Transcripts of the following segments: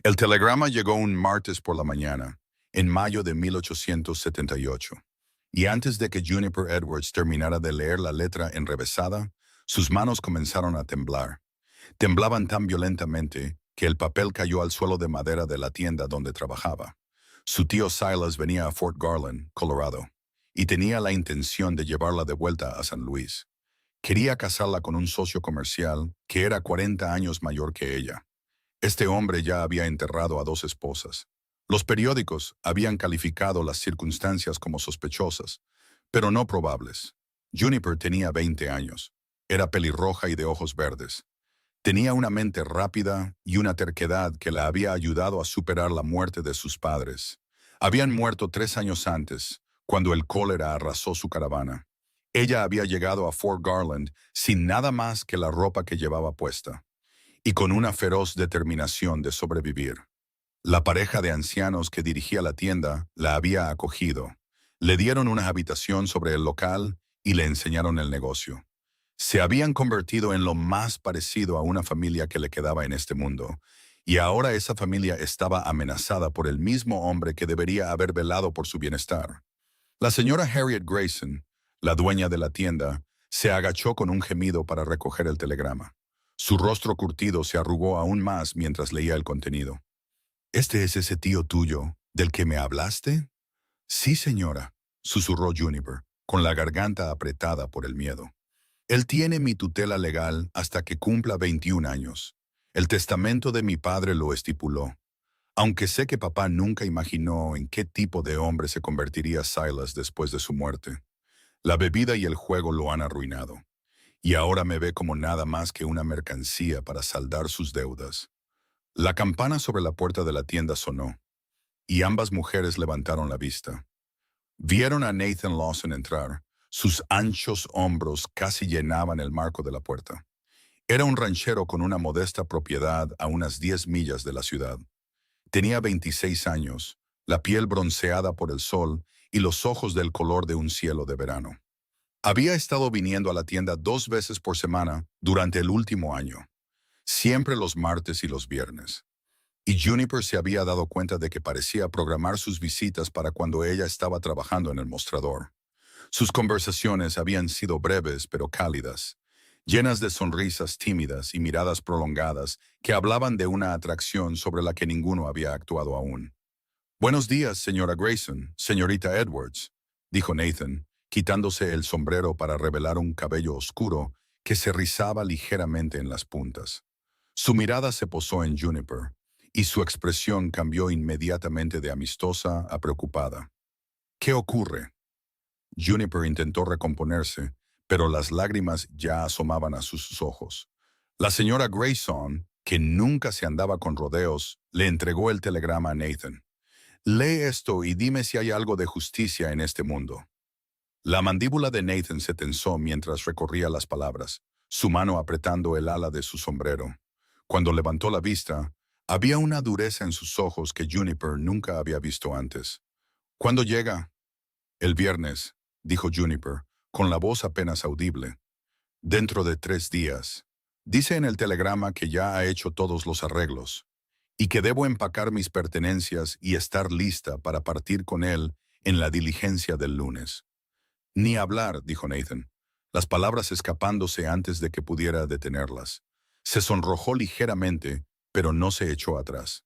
El telegrama llegó un martes por la mañana, en mayo de 1878, y antes de que Juniper Edwards terminara de leer la letra enrevesada, sus manos comenzaron a temblar. Temblaban tan violentamente que el papel cayó al suelo de madera de la tienda donde trabajaba. Su tío Silas venía a Fort Garland, Colorado, y tenía la intención de llevarla de vuelta a San Luis. Quería casarla con un socio comercial que era 40 años mayor que ella. Este hombre ya había enterrado a dos esposas. Los periódicos habían calificado las circunstancias como sospechosas, pero no probables. Juniper tenía 20 años. Era pelirroja y de ojos verdes. Tenía una mente rápida y una terquedad que la había ayudado a superar la muerte de sus padres. Habían muerto 3 años antes, cuando el cólera arrasó su caravana. Ella había llegado a Fort Garland sin nada más que la ropa que llevaba puesta y con una feroz determinación de sobrevivir. La pareja de ancianos que dirigía la tienda la había acogido. Le dieron una habitación sobre el local y le enseñaron el negocio. Se habían convertido en lo más parecido a una familia que le quedaba en este mundo, y ahora esa familia estaba amenazada por el mismo hombre que debería haber velado por su bienestar. La señora Harriet Grayson, la dueña de la tienda, se agachó con un gemido para recoger el telegrama. Su rostro curtido se arrugó aún más mientras leía el contenido. ¿Este es ese tío tuyo, del que me hablaste? Sí, señora, susurró Juniper, con la garganta apretada por el miedo. Él tiene mi tutela legal hasta que cumpla 21 años. El testamento de mi padre lo estipuló. Aunque sé que papá nunca imaginó en qué tipo de hombre se convertiría Silas después de su muerte. La bebida y el juego lo han arruinado. Y ahora me ve como nada más que una mercancía para saldar sus deudas. La campana sobre la puerta de la tienda sonó, y ambas mujeres levantaron la vista. Vieron a Nathan Lawson entrar. Sus anchos hombros casi llenaban el marco de la puerta. Era un ranchero con una modesta propiedad a unas 10 millas de la ciudad. Tenía 26 años, la piel bronceada por el sol y los ojos del color de un cielo de verano. Había estado viniendo a la tienda 2 veces por semana durante el último año, siempre los martes y los viernes. Y Juniper se había dado cuenta de que parecía programar sus visitas para cuando ella estaba trabajando en el mostrador. Sus conversaciones habían sido breves pero cálidas, llenas de sonrisas tímidas y miradas prolongadas que hablaban de una atracción sobre la que ninguno había actuado aún. «Buenos días, señora Grayson, señorita Edwards», dijo Nathan, quitándose el sombrero para revelar un cabello oscuro que se rizaba ligeramente en las puntas. Su mirada se posó en Juniper, y su expresión cambió inmediatamente de amistosa a preocupada. «¿Qué ocurre?» Juniper intentó recomponerse, pero las lágrimas ya asomaban a sus ojos. La señora Grayson, que nunca se andaba con rodeos, le entregó el telegrama a Nathan. «Lee esto y dime si hay algo de justicia en este mundo». La mandíbula de Nathan se tensó mientras recorría las palabras, su mano apretando el ala de su sombrero. Cuando levantó la vista, había una dureza en sus ojos que Juniper nunca había visto antes. «¿Cuándo llega?» «El viernes», dijo Juniper, con la voz apenas audible. «Dentro de 3 días. Dice en el telegrama que ya ha hecho todos los arreglos y que debo empacar mis pertenencias y estar lista para partir con él en la diligencia del lunes». «Ni hablar», dijo Nathan, las palabras escapándose antes de que pudiera detenerlas. Se sonrojó ligeramente, pero no se echó atrás.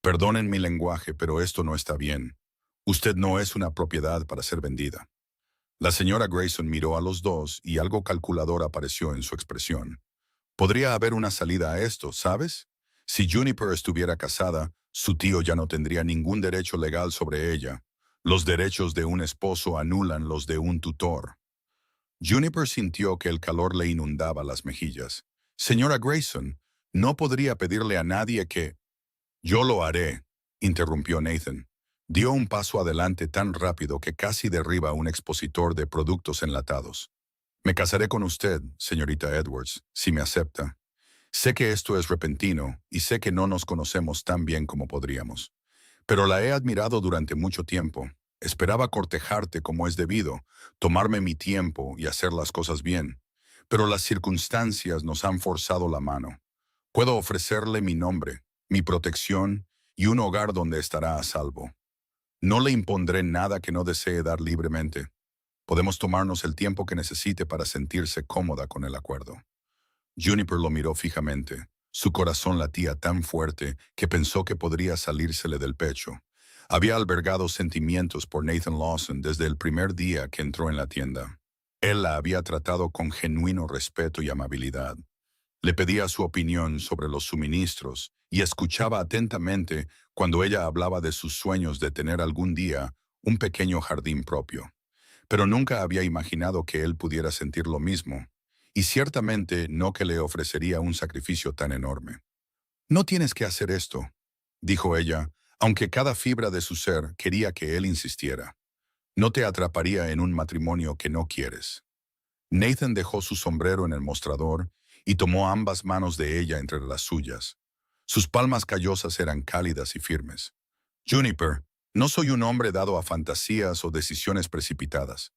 «Perdonen mi lenguaje, pero esto no está bien. Usted no es una propiedad para ser vendida». La señora Grayson miró a los dos y algo calculador apareció en su expresión. «Podría haber una salida a esto, ¿sabes? Si Juniper estuviera casada, su tío ya no tendría ningún derecho legal sobre ella. Los derechos de un esposo anulan los de un tutor». Juniper sintió que el calor le inundaba las mejillas. «Señora Grayson, no podría pedirle a nadie que...» «Yo lo haré», interrumpió Nathan. Dio un paso adelante tan rápido que casi derriba a un expositor de productos enlatados. «Me casaré con usted, señorita Edwards, si me acepta. Sé que esto es repentino y sé que no nos conocemos tan bien como podríamos. Pero la he admirado durante mucho tiempo. Esperaba cortejarte como es debido, tomarme mi tiempo y hacer las cosas bien. Pero las circunstancias nos han forzado la mano. Puedo ofrecerle mi nombre, mi protección y un hogar donde estará a salvo. No le impondré nada que no desee dar libremente. Podemos tomarnos el tiempo que necesite para sentirse cómoda con el acuerdo. Juniper lo miró fijamente. Su corazón latía tan fuerte que pensó que podría salírsele del pecho. Había albergado sentimientos por Nathan Lawson desde el primer día que entró en la tienda. Él la había tratado con genuino respeto y amabilidad. Le pedía su opinión sobre los suministros y escuchaba atentamente cuando ella hablaba de sus sueños de tener algún día un pequeño jardín propio. Pero nunca había imaginado que él pudiera sentir lo mismo, y ciertamente no que le ofrecería un sacrificio tan enorme. No tienes que hacer esto, dijo ella, aunque cada fibra de su ser quería que él insistiera. No te atraparía en un matrimonio que no quieres. Nathan dejó su sombrero en el mostrador y tomó ambas manos de ella entre las suyas. Sus palmas callosas eran cálidas y firmes. Juniper, no soy un hombre dado a fantasías o decisiones precipitadas.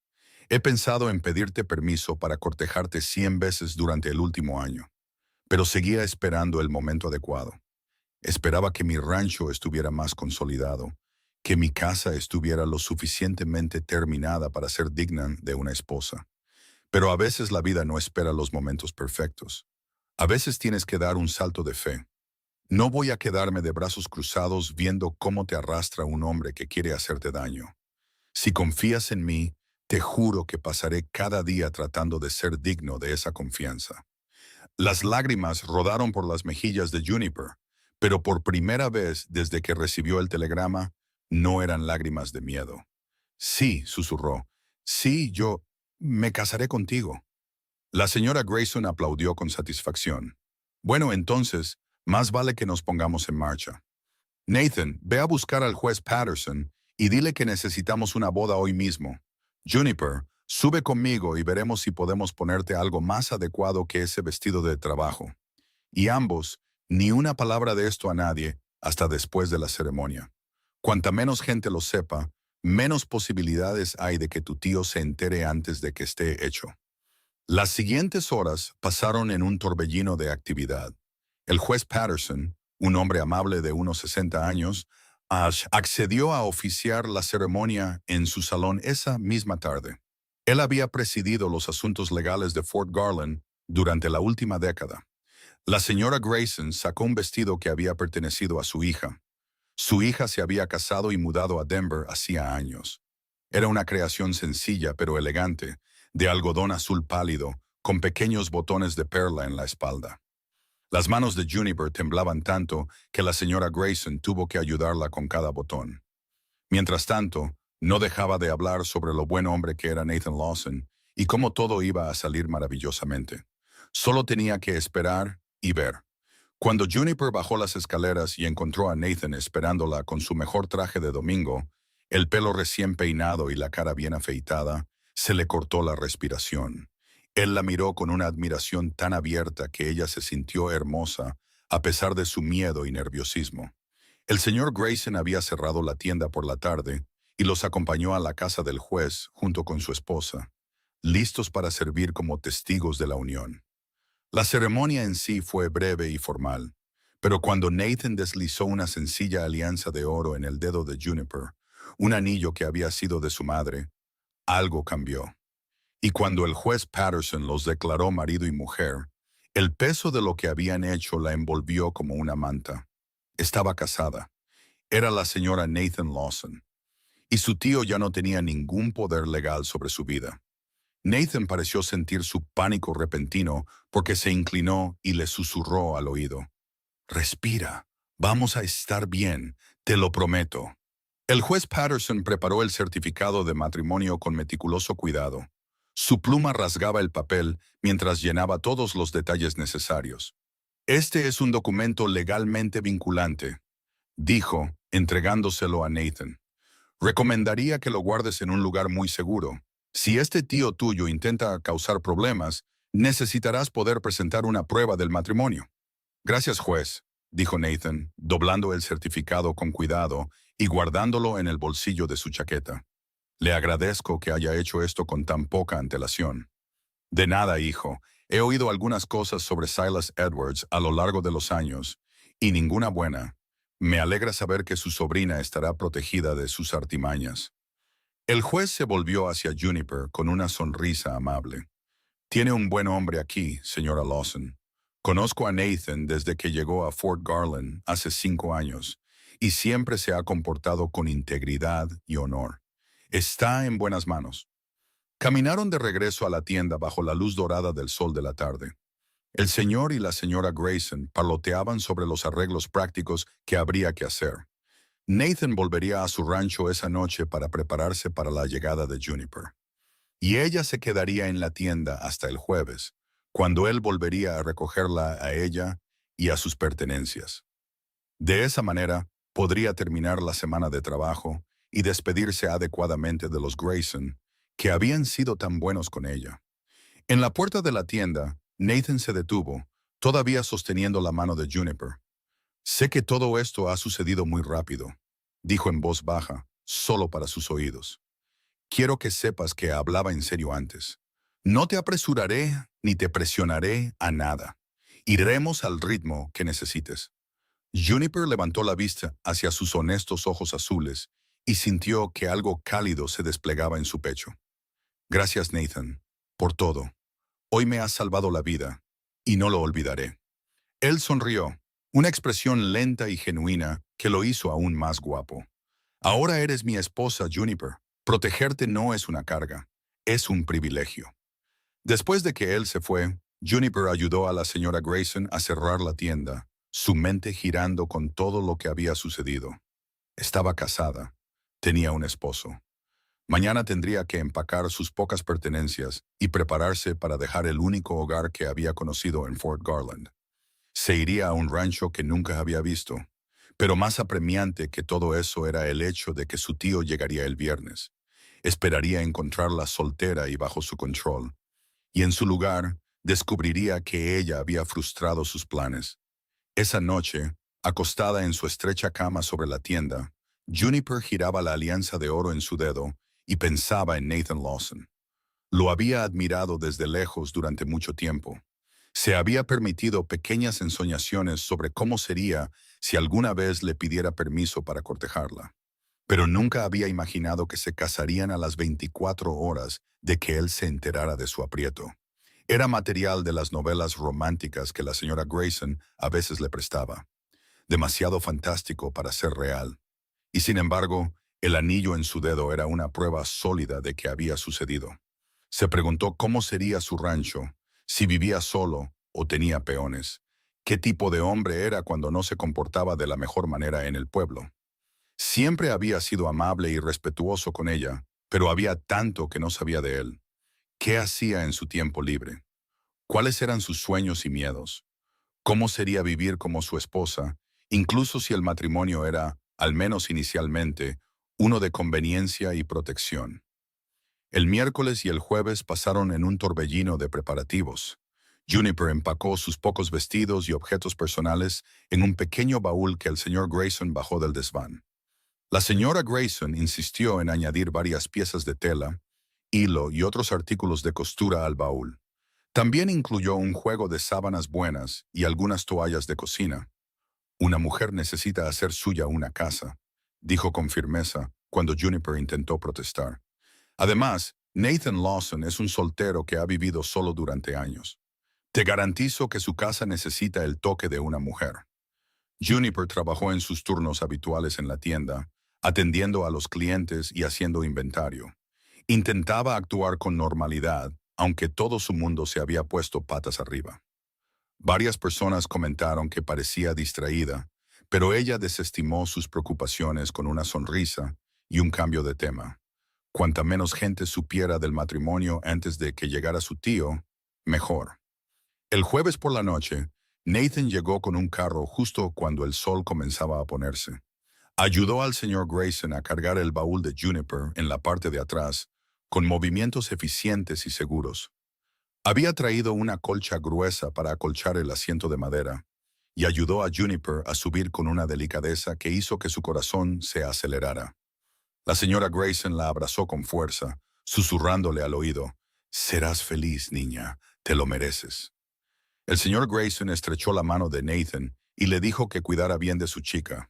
He pensado en pedirte permiso para cortejarte 100 veces durante el último año, pero seguía esperando el momento adecuado. Esperaba que mi rancho estuviera más consolidado, que mi casa estuviera lo suficientemente terminada para ser digna de una esposa. Pero a veces la vida no espera los momentos perfectos. A veces tienes que dar un salto de fe. No voy a quedarme de brazos cruzados viendo cómo te arrastra un hombre que quiere hacerte daño. Si confías en mí, te juro que pasaré cada día tratando de ser digno de esa confianza. Las lágrimas rodaron por las mejillas de Juniper, pero por primera vez desde que recibió el telegrama, no eran lágrimas de miedo. Sí, susurró. Sí, yo me casaré contigo. La señora Grayson aplaudió con satisfacción. Bueno, entonces, más vale que nos pongamos en marcha. Nathan, ve a buscar al juez Patterson y dile que necesitamos una boda hoy mismo. Juniper, sube conmigo y veremos si podemos ponerte algo más adecuado que ese vestido de trabajo. Y ambos, ni una palabra de esto a nadie hasta después de la ceremonia. Cuanta menos gente lo sepa, menos posibilidades hay de que tu tío se entere antes de que esté hecho. Las siguientes horas pasaron en un torbellino de actividad. El juez Patterson, un hombre amable de unos 60 años, accedió a oficiar la ceremonia en su salón esa misma tarde. Él había presidido los asuntos legales de Fort Garland durante la última década. La señora Grayson sacó un vestido que había pertenecido a su hija. Su hija se había casado y mudado a Denver hacía años. Era una creación sencilla pero elegante, de algodón azul pálido, con pequeños botones de perla en la espalda. Las manos de Juniper temblaban tanto que la señora Grayson tuvo que ayudarla con cada botón. Mientras tanto, no dejaba de hablar sobre lo buen hombre que era Nathan Lawson y cómo todo iba a salir maravillosamente. Solo tenía que esperar y ver. Cuando Juniper bajó las escaleras y encontró a Nathan esperándola con su mejor traje de domingo, el pelo recién peinado y la cara bien afeitada, se le cortó la respiración. Él la miró con una admiración tan abierta que ella se sintió hermosa, a pesar de su miedo y nerviosismo. El señor Grayson había cerrado la tienda por la tarde y los acompañó a la casa del juez junto con su esposa, listos para servir como testigos de la unión. La ceremonia en sí fue breve y formal, pero cuando Nathan deslizó una sencilla alianza de oro en el dedo de Juniper, un anillo que había sido de su madre, algo cambió. Y cuando el juez Patterson los declaró marido y mujer, el peso de lo que habían hecho la envolvió como una manta. Estaba casada. Era la señora Nathan Lawson. Y su tío ya no tenía ningún poder legal sobre su vida. Nathan pareció sentir su pánico repentino porque se inclinó y le susurró al oído. Respira, vamos a estar bien, te lo prometo. El juez Patterson preparó el certificado de matrimonio con meticuloso cuidado. Su pluma rasgaba el papel mientras llenaba todos los detalles necesarios. Este es un documento legalmente vinculante, dijo, entregándoselo a Nathan. Recomendaría que lo guardes en un lugar muy seguro. Si este tío tuyo intenta causar problemas, necesitarás poder presentar una prueba del matrimonio. Gracias, juez, dijo Nathan, doblando el certificado con cuidado y guardándolo en el bolsillo de su chaqueta. Le agradezco que haya hecho esto con tan poca antelación. De nada, hijo. He oído algunas cosas sobre Silas Edwards a lo largo de los años, Y ninguna buena. Me alegra saber que su sobrina estará protegida de sus artimañas. El juez se volvió hacia Juniper con una sonrisa amable. Tiene un buen hombre aquí, señora Lawson. Conozco a Nathan desde que llegó a Fort Garland hace 5 años, y siempre se ha comportado con integridad y honor. Está en buenas manos. Caminaron de regreso a la tienda bajo la luz dorada del sol de la tarde. El señor y la señora Grayson parloteaban sobre los arreglos prácticos que habría que hacer. Nathan volvería a su rancho esa noche para prepararse para la llegada de Juniper. Y ella se quedaría en la tienda hasta el jueves, cuando él volvería a recogerla a ella y a sus pertenencias. De esa manera, podría terminar la semana de trabajo y despedirse adecuadamente de los Grayson, que habían sido tan buenos con ella. En la puerta de la tienda, Nathan se detuvo, todavía sosteniendo la mano de Juniper. Sé que todo esto ha sucedido muy rápido, dijo en voz baja, solo para sus oídos. Quiero que sepas que hablaba en serio antes. No te apresuraré ni te presionaré a nada. Iremos al ritmo que necesites. Juniper levantó la vista hacia sus honestos ojos azules y sintió que algo cálido se desplegaba en su pecho. Gracias, Nathan, por todo. Hoy me has salvado la vida, y no lo olvidaré. Él sonrió, una expresión lenta y genuina que lo hizo aún más guapo. Ahora eres mi esposa, Juniper. Protegerte no es una carga, es un privilegio. Después de que él se fue, Juniper ayudó a la señora Grayson a cerrar la tienda, su mente girando con todo lo que había sucedido. Estaba casada, tenía un esposo. Mañana tendría que empacar sus pocas pertenencias y prepararse para dejar el único hogar que había conocido en Fort Garland. Se iría a un rancho que nunca había visto, pero más apremiante que todo eso era el hecho de que su tío llegaría el viernes. Esperaría encontrarla soltera y bajo su control, y en su lugar descubriría que ella había frustrado sus planes. Esa noche, acostada en su estrecha cama sobre la tienda, Juniper giraba la alianza de oro en su dedo y pensaba en Nathan Lawson. Lo había admirado desde lejos durante mucho tiempo. Se había permitido pequeñas ensoñaciones sobre cómo sería si alguna vez le pidiera permiso para cortejarla. Pero nunca había imaginado que se casarían a las 24 horas de que él se enterara de su aprieto. Era material de las novelas románticas que la señora Grayson a veces le prestaba. Demasiado fantástico para ser real. Y sin embargo, el anillo en su dedo era una prueba sólida de que había sucedido. Se preguntó cómo sería su rancho, si vivía solo o tenía peones. ¿Qué tipo de hombre era cuando no se comportaba de la mejor manera en el pueblo? Siempre había sido amable y respetuoso con ella, pero había tanto que no sabía de él. ¿Qué hacía en su tiempo libre? ¿Cuáles eran sus sueños y miedos? ¿Cómo sería vivir como su esposa, incluso si el matrimonio era, al menos inicialmente, uno de conveniencia y protección? El miércoles y el jueves pasaron en un torbellino de preparativos. Juniper empacó sus pocos vestidos y objetos personales en un pequeño baúl que el señor Grayson bajó del desván. La señora Grayson insistió en añadir varias piezas de tela, hilo y otros artículos de costura al baúl. También incluyó un juego de sábanas buenas y algunas toallas de cocina. Una mujer necesita hacer suya una casa, dijo con firmeza cuando Juniper intentó protestar. Además, Nathan Lawson es un soltero que ha vivido solo durante años. Te garantizo que su casa necesita el toque de una mujer. Juniper trabajó en sus turnos habituales en la tienda, atendiendo a los clientes y haciendo inventario. Intentaba actuar con normalidad, aunque todo su mundo se había puesto patas arriba. Varias personas comentaron que parecía distraída, pero ella desestimó sus preocupaciones con una sonrisa y un cambio de tema. Cuanta menos gente supiera del matrimonio antes de que llegara su tío, mejor. El jueves por la noche, Nathan llegó con un carro justo cuando el sol comenzaba a ponerse. Ayudó al señor Grayson a cargar el baúl de Juniper en la parte de atrás, con movimientos eficientes y seguros. Había traído una colcha gruesa para acolchar el asiento de madera, y ayudó a Juniper a subir con una delicadeza que hizo que su corazón se acelerara. La señora Grayson la abrazó con fuerza, susurrándole al oído, «Serás feliz, niña, te lo mereces». El señor Grayson estrechó la mano de Nathan y le dijo que cuidara bien de su chica.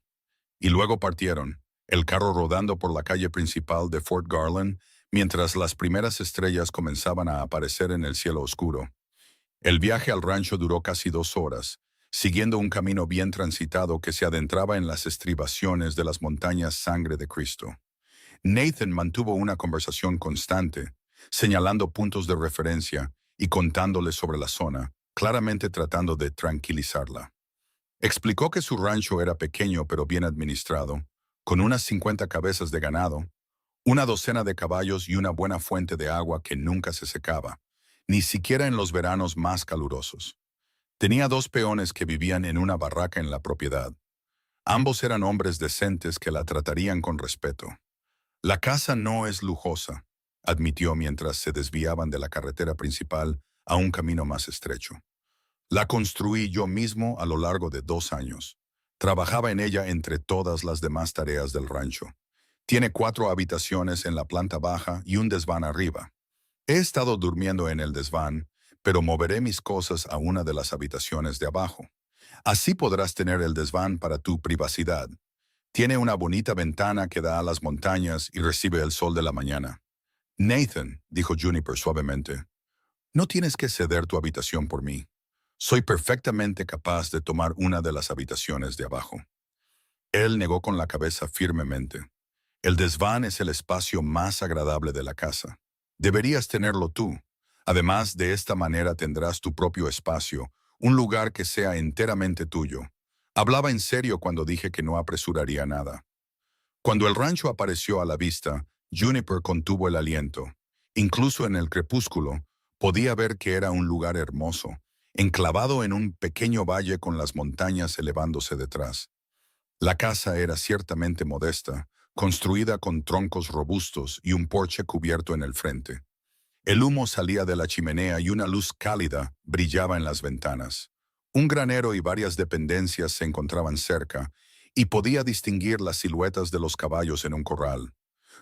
Y luego partieron, el carro rodando por la calle principal de Fort Garland, mientras las primeras estrellas comenzaban a aparecer en el cielo oscuro. El viaje al rancho duró casi 2 horas, siguiendo un camino bien transitado que se adentraba en las estribaciones de las montañas Sangre de Cristo. Nathan mantuvo una conversación constante, señalando puntos de referencia y contándole sobre la zona, claramente tratando de tranquilizarla. Explicó que su rancho era pequeño pero bien administrado, con unas 50 cabezas de ganado, una docena de caballos y una buena fuente de agua que nunca se secaba, ni siquiera en los veranos más calurosos. Tenía 2 peones que vivían en una barraca en la propiedad. Ambos eran hombres decentes que la tratarían con respeto. La casa no es lujosa, admitió mientras se desviaban de la carretera principal a un camino más estrecho. La construí yo mismo a lo largo de 2 años. Trabajaba en ella entre todas las demás tareas del rancho. Tiene 4 habitaciones en la planta baja y un desván arriba. He estado durmiendo en el desván, pero moveré mis cosas a una de las habitaciones de abajo. Así podrás tener el desván para tu privacidad. Tiene una bonita ventana que da a las montañas y recibe el sol de la mañana. Nathan, dijo Juniper suavemente, no tienes que ceder tu habitación por mí. Soy perfectamente capaz de tomar una de las habitaciones de abajo. Él negó con la cabeza firmemente. El desván es el espacio más agradable de la casa. Deberías tenerlo tú. Además, de esta manera tendrás tu propio espacio, un lugar que sea enteramente tuyo. Hablaba en serio cuando dije que no apresuraría nada. Cuando el rancho apareció a la vista, Juniper contuvo el aliento. Incluso en el crepúsculo, podía ver que era un lugar hermoso, enclavado en un pequeño valle con las montañas elevándose detrás. La casa era ciertamente modesta, construida con troncos robustos y un porche cubierto en el frente. El humo salía de la chimenea y una luz cálida brillaba en las ventanas. Un granero y varias dependencias se encontraban cerca, y podía distinguir las siluetas de los caballos en un corral.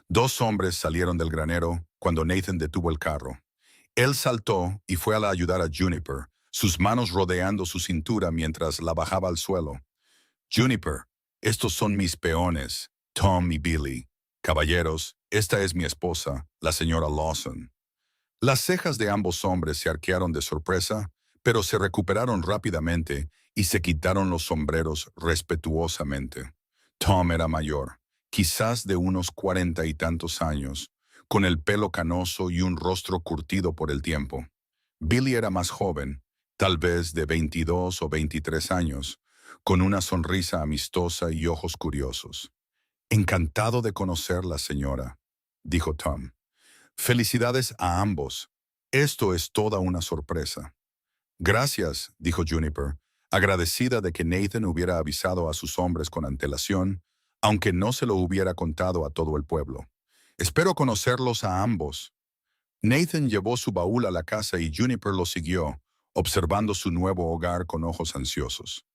2 hombres salieron del granero cuando Nathan detuvo el carro. Él saltó y fue a ayudar a Juniper, sus manos rodeando su cintura mientras la bajaba al suelo. Juniper, estos son mis peones, Tom y Billy. Caballeros, esta es mi esposa, la señora Lawson. Las cejas de ambos hombres se arquearon de sorpresa, pero se recuperaron rápidamente y se quitaron los sombreros respetuosamente. Tom era mayor, quizás de unos 40 y tantos años, con el pelo canoso y un rostro curtido por el tiempo. Billy era más joven, tal vez de 22 o 23 años, con una sonrisa amistosa y ojos curiosos. Encantado de conocerla, señora, dijo Tom. Felicidades a ambos. Esto es toda una sorpresa. Gracias, dijo Juniper, agradecida de que Nathan hubiera avisado a sus hombres con antelación, aunque no se lo hubiera contado a todo el pueblo. Espero conocerlos a ambos. Nathan llevó su baúl a la casa y Juniper lo siguió, observando su nuevo hogar con ojos ansiosos.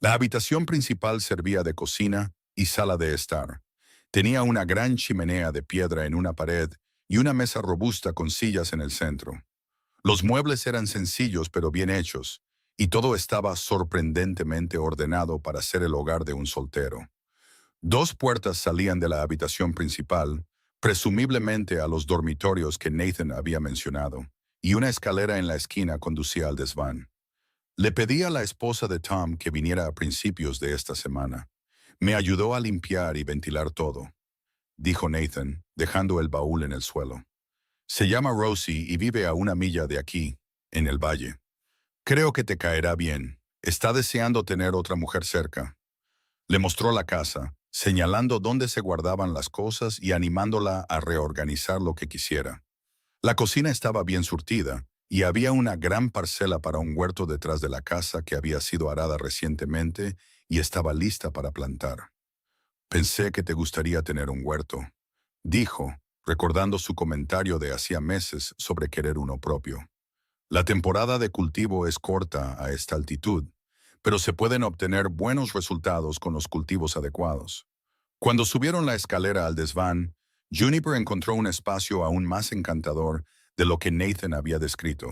La habitación principal servía de cocina y sala de estar. Tenía una gran chimenea de piedra en una pared y una mesa robusta con sillas en el centro. Los muebles eran sencillos pero bien hechos, y todo estaba sorprendentemente ordenado para ser el hogar de un soltero. 2 puertas salían de la habitación principal, presumiblemente a los dormitorios que Nathan había mencionado, y una escalera en la esquina conducía al desván. Le pedí a la esposa de Tom que viniera a principios de esta semana. Me ayudó a limpiar y ventilar todo, dijo Nathan, dejando el baúl en el suelo. Se llama Rosie y vive a 1 milla de aquí, en el valle. Creo que te caerá bien. Está deseando tener otra mujer cerca. Le mostró la casa, señalando dónde se guardaban las cosas y animándola a reorganizar lo que quisiera. La cocina estaba bien surtida, y había una gran parcela para un huerto detrás de la casa que había sido arada recientemente y estaba lista para plantar. Pensé que te gustaría tener un huerto, dijo, recordando su comentario de hacía meses sobre querer uno propio. La temporada de cultivo es corta a esta altitud, pero se pueden obtener buenos resultados con los cultivos adecuados. Cuando subieron la escalera al desván, Juniper encontró un espacio aún más encantador de lo que Nathan había descrito.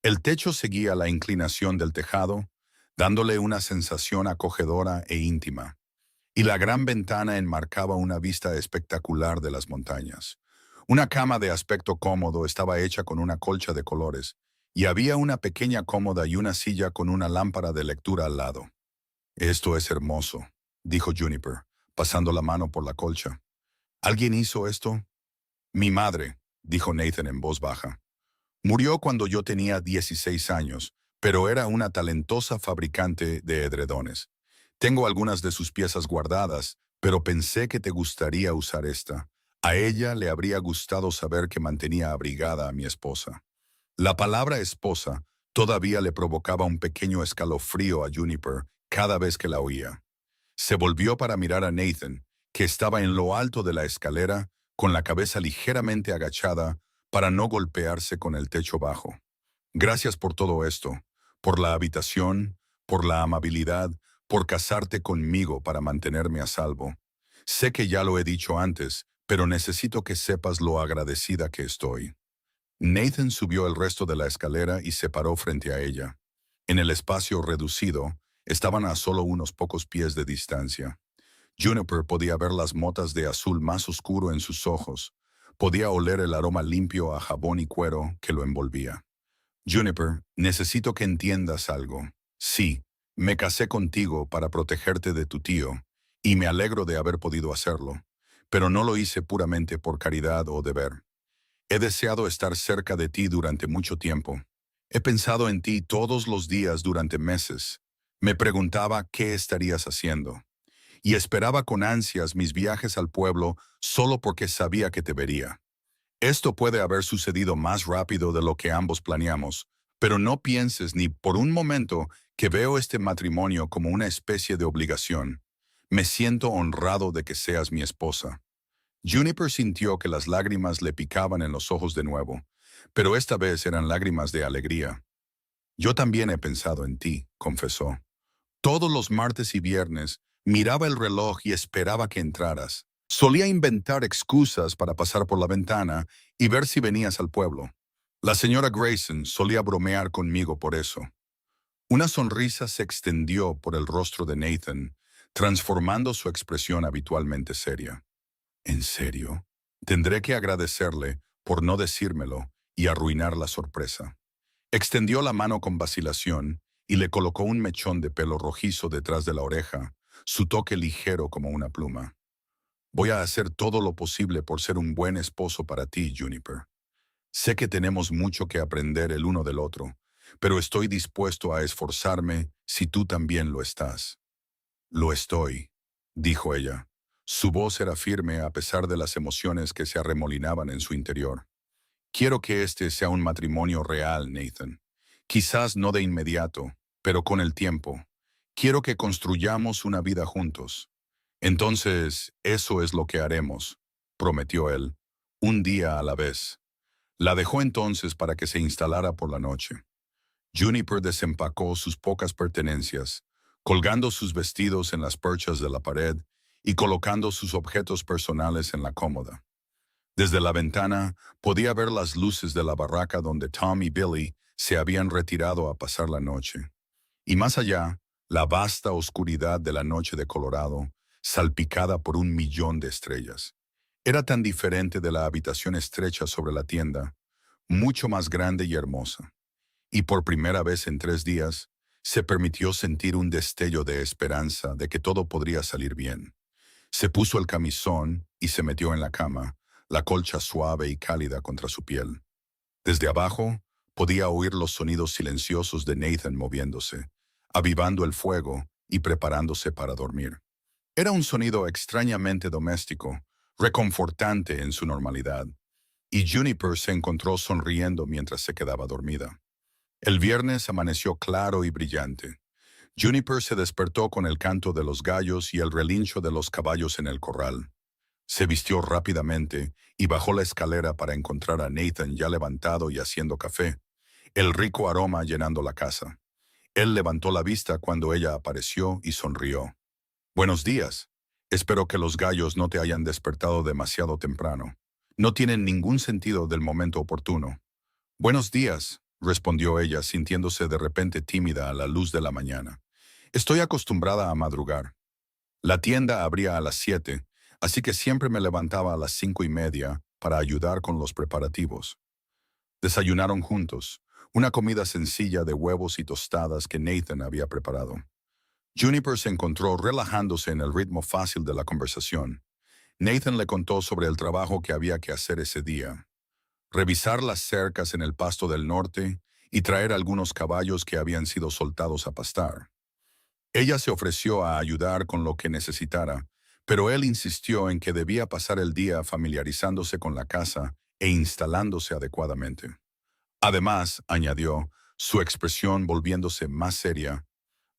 El techo seguía la inclinación del tejado, dándole una sensación acogedora e íntima. Y la gran ventana enmarcaba una vista espectacular de las montañas. Una cama de aspecto cómodo estaba hecha con una colcha de colores, y había una pequeña cómoda y una silla con una lámpara de lectura al lado. «Esto es hermoso», dijo Juniper, pasando la mano por la colcha. «¿Alguien hizo esto?» «Mi madre», dijo Nathan en voz baja. «Murió cuando yo tenía 16 años, pero era una talentosa fabricante de edredones. Tengo algunas de sus piezas guardadas, pero pensé que te gustaría usar esta. A ella le habría gustado saber que mantenía abrigada a mi esposa». La palabra esposa todavía le provocaba un pequeño escalofrío a Juniper cada vez que la oía. Se volvió para mirar a Nathan, que estaba en lo alto de la escalera, con la cabeza ligeramente agachada para no golpearse con el techo bajo. «Gracias por todo esto, por la habitación, por la amabilidad, por casarte conmigo para mantenerme a salvo. Sé que ya lo he dicho antes, pero necesito que sepas lo agradecida que estoy». Nathan subió el resto de la escalera y se paró frente a ella. En el espacio reducido, estaban a solo unos pocos pies de distancia. Juniper podía ver las motas de azul más oscuro en sus ojos. Podía oler el aroma limpio a jabón y cuero que lo envolvía. «Juniper, necesito que entiendas algo. Sí, me casé contigo para protegerte de tu tío, y me alegro de haber podido hacerlo, pero no lo hice puramente por caridad o deber. He deseado estar cerca de ti durante mucho tiempo. He pensado en ti todos los días durante meses. Me preguntaba qué estarías haciendo, y esperaba con ansias mis viajes al pueblo solo porque sabía que te vería. Esto puede haber sucedido más rápido de lo que ambos planeamos, pero no pienses ni por un momento que veo este matrimonio como una especie de obligación. Me siento honrado de que seas mi esposa». Juniper sintió que las lágrimas le picaban en los ojos de nuevo, pero esta vez eran lágrimas de alegría. «Yo también he pensado en ti», confesó. «Todos los martes y viernes miraba el reloj y esperaba que entraras. Solía inventar excusas para pasar por la ventana y ver si venías al pueblo. La señora Grayson solía bromear conmigo por eso». Una sonrisa se extendió por el rostro de Nathan, transformando su expresión habitualmente seria. «¿En serio? Tendré que agradecerle por no decírmelo y arruinar la sorpresa». Extendió la mano con vacilación y le colocó un mechón de pelo rojizo detrás de la oreja, su toque ligero como una pluma. «Voy a hacer todo lo posible por ser un buen esposo para ti, Juniper. Sé que tenemos mucho que aprender el uno del otro, pero estoy dispuesto a esforzarme si tú también lo estás». «Lo estoy», dijo ella. Su voz era firme a pesar de las emociones que se arremolinaban en su interior. «Quiero que este sea un matrimonio real, Nathan. Quizás no de inmediato, pero con el tiempo. Quiero que construyamos una vida juntos. Entonces, eso es lo que haremos», prometió él, «un día a la vez». La dejó entonces para que se instalara por la noche. Juniper desempacó sus pocas pertenencias, colgando sus vestidos en las perchas de la pared y colocando sus objetos personales en la cómoda. Desde la ventana podía ver las luces de la barraca donde Tom y Billy se habían retirado a pasar la noche. Y más allá, la vasta oscuridad de la noche de Colorado, salpicada por 1 millón de estrellas. Era tan diferente de la habitación estrecha sobre la tienda, mucho más grande y hermosa. Y por primera vez en 3 días, se permitió sentir un destello de esperanza de que todo podría salir bien. Se puso el camisón y se metió en la cama, la colcha suave y cálida contra su piel. Desde abajo, podía oír los sonidos silenciosos de Nathan moviéndose, avivando el fuego y preparándose para dormir. Era un sonido extrañamente doméstico, reconfortante en su normalidad, y Juniper se encontró sonriendo mientras se quedaba dormida. El viernes amaneció claro y brillante. Juniper se despertó con el canto de los gallos y el relincho de los caballos en el corral. Se vistió rápidamente y bajó la escalera para encontrar a Nathan ya levantado y haciendo café, el rico aroma llenando la casa. Él levantó la vista cuando ella apareció y sonrió. «Buenos días. Espero que los gallos no te hayan despertado demasiado temprano. No tienen ningún sentido del momento oportuno». «Buenos días», respondió ella, sintiéndose de repente tímida a la luz de la mañana. Estoy acostumbrada a madrugar. La tienda abría a las 7, así que siempre me levantaba a las 5:30 para ayudar con los preparativos. Desayunaron juntos, una comida sencilla de huevos y tostadas que Nathan había preparado. Juniper se encontró relajándose en el ritmo fácil de la conversación. Nathan le contó sobre el trabajo que había que hacer ese día: revisar las cercas en el pasto del norte y traer algunos caballos que habían sido soltados a pastar. Ella se ofreció a ayudar con lo que necesitara, pero él insistió en que debía pasar el día familiarizándose con la casa e instalándose adecuadamente. Además, añadió, su expresión volviéndose más seria,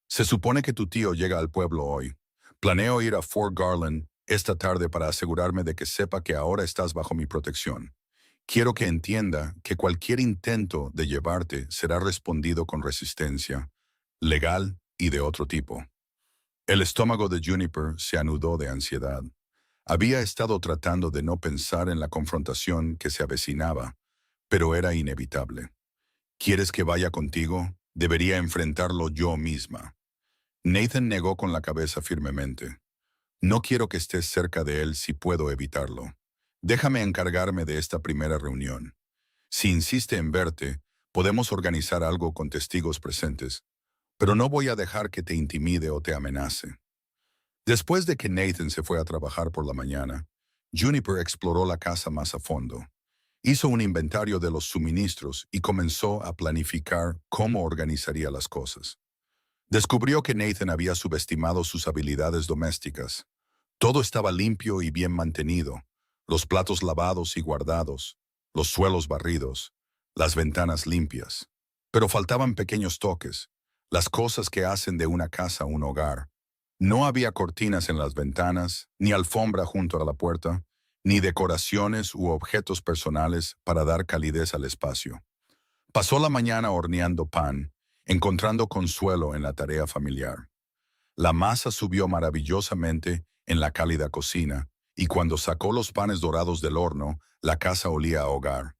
se supone que tu tío llega al pueblo hoy. Planeo ir a Fort Garland esta tarde para asegurarme de que sepa que ahora estás bajo mi protección. Quiero que entienda que cualquier intento de llevarte será respondido con resistencia, legal y de otro tipo. El estómago de Juniper se anudó de ansiedad. Había estado tratando de no pensar en la confrontación que se avecinaba, pero era inevitable. ¿Quieres que vaya contigo? Debería enfrentarlo yo misma. Nathan negó con la cabeza firmemente. No quiero que estés cerca de él si puedo evitarlo. Déjame encargarme de esta primera reunión. Si insiste en verte, podemos organizar algo con testigos presentes, pero no voy a dejar que te intimide o te amenace. Después de que Nathan se fue a trabajar por la mañana, Juniper exploró la casa más a fondo. Hizo un inventario de los suministros y comenzó a planificar cómo organizaría las cosas. Descubrió que Nathan había subestimado sus habilidades domésticas. Todo estaba limpio y bien mantenido, los platos lavados y guardados, los suelos barridos, las ventanas limpias. Pero faltaban pequeños toques, las cosas que hacen de una casa un hogar. No había cortinas en las ventanas, ni alfombra junto a la puerta, ni decoraciones u objetos personales para dar calidez al espacio. Pasó la mañana horneando pan, encontrando consuelo en la tarea familiar. La masa subió maravillosamente en la cálida cocina, y cuando sacó los panes dorados del horno, la casa olía a hogar.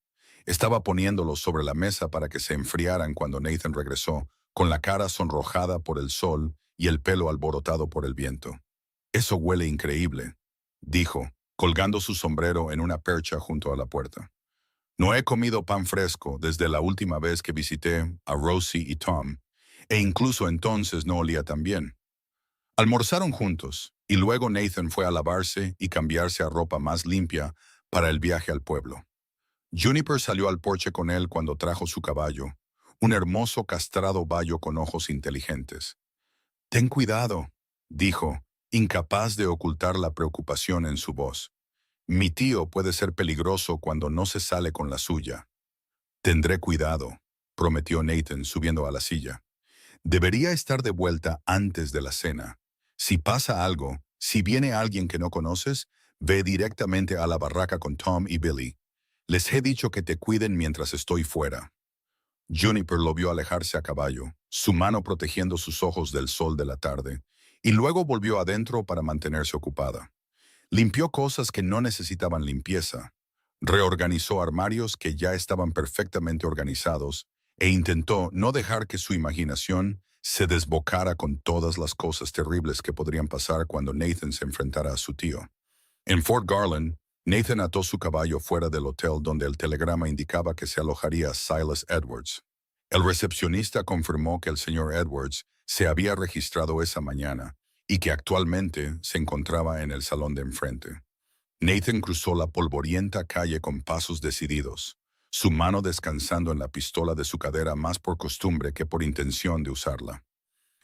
Estaba poniéndolos sobre la mesa para que se enfriaran cuando Nathan regresó, con la cara sonrojada por el sol y el pelo alborotado por el viento. «Eso huele increíble», dijo, colgando su sombrero en una percha junto a la puerta. «No he comido pan fresco desde la última vez que visité a Rosie y Tom, e incluso entonces no olía tan bien». Almorzaron juntos, y luego Nathan fue a lavarse y cambiarse a ropa más limpia para el viaje al pueblo. Juniper salió al porche con él cuando trajo su caballo, un hermoso castrado bayo con ojos inteligentes. «Ten cuidado», dijo, incapaz de ocultar la preocupación en su voz. «Mi tío puede ser peligroso cuando no se sale con la suya». «Tendré cuidado», prometió Nathan subiendo a la silla. «Debería estar de vuelta antes de la cena. Si pasa algo, si viene alguien que no conoces, ve directamente a la barraca con Tom y Billy. Les he dicho que te cuiden mientras estoy fuera». Juniper lo vio alejarse a caballo, su mano protegiendo sus ojos del sol de la tarde, y luego volvió adentro para mantenerse ocupada. Limpió cosas que no necesitaban limpieza, reorganizó armarios que ya estaban perfectamente organizados, e intentó no dejar que su imaginación se desbocara con todas las cosas terribles que podrían pasar cuando Nathan se enfrentara a su tío. En Fort Garland, Nathan ató su caballo fuera del hotel donde el telegrama indicaba que se alojaría Silas Edwards. El recepcionista confirmó que el señor Edwards se había registrado esa mañana y que actualmente se encontraba en el salón de enfrente. Nathan cruzó la polvorienta calle con pasos decididos, su mano descansando en la pistola de su cadera más por costumbre que por intención de usarla.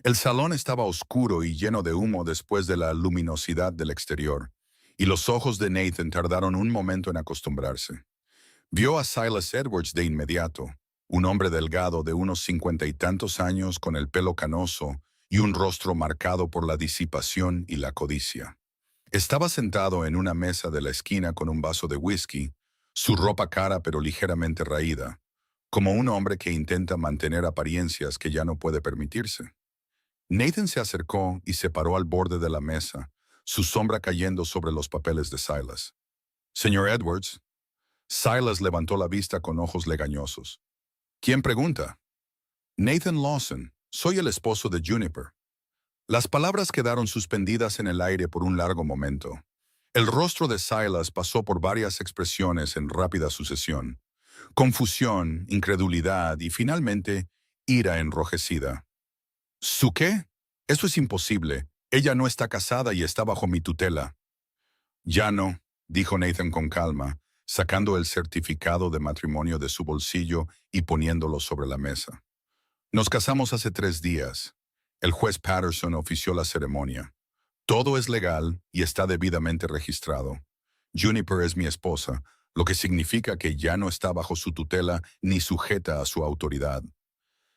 El salón estaba oscuro y lleno de humo después de la luminosidad del exterior, y los ojos de Nathan tardaron un momento en acostumbrarse. Vio a Silas Edwards de inmediato, un hombre delgado de unos 50 y tantos años con el pelo canoso y un rostro marcado por la disipación y la codicia. Estaba sentado en una mesa de la esquina con un vaso de whisky, su ropa cara pero ligeramente raída, como un hombre que intenta mantener apariencias que ya no puede permitirse. Nathan se acercó y se paró al borde de la mesa, su sombra cayendo sobre los papeles de Silas. «Señor Edwards». Silas levantó la vista con ojos legañosos. «¿Quién pregunta?» «Nathan Lawson. Soy el esposo de Juniper». Las palabras quedaron suspendidas en el aire por un largo momento. El rostro de Silas pasó por varias expresiones en rápida sucesión. Confusión, incredulidad y finalmente ira enrojecida. ¿Su qué? Eso es imposible. Ella no está casada y está bajo mi tutela. Ya no, dijo Nathan con calma, sacando el certificado de matrimonio de su bolsillo y poniéndolo sobre la mesa. Nos casamos hace 3 días. El juez Patterson ofició la ceremonia. Todo es legal y está debidamente registrado. Juniper es mi esposa, lo que significa que ya no está bajo su tutela ni sujeta a su autoridad.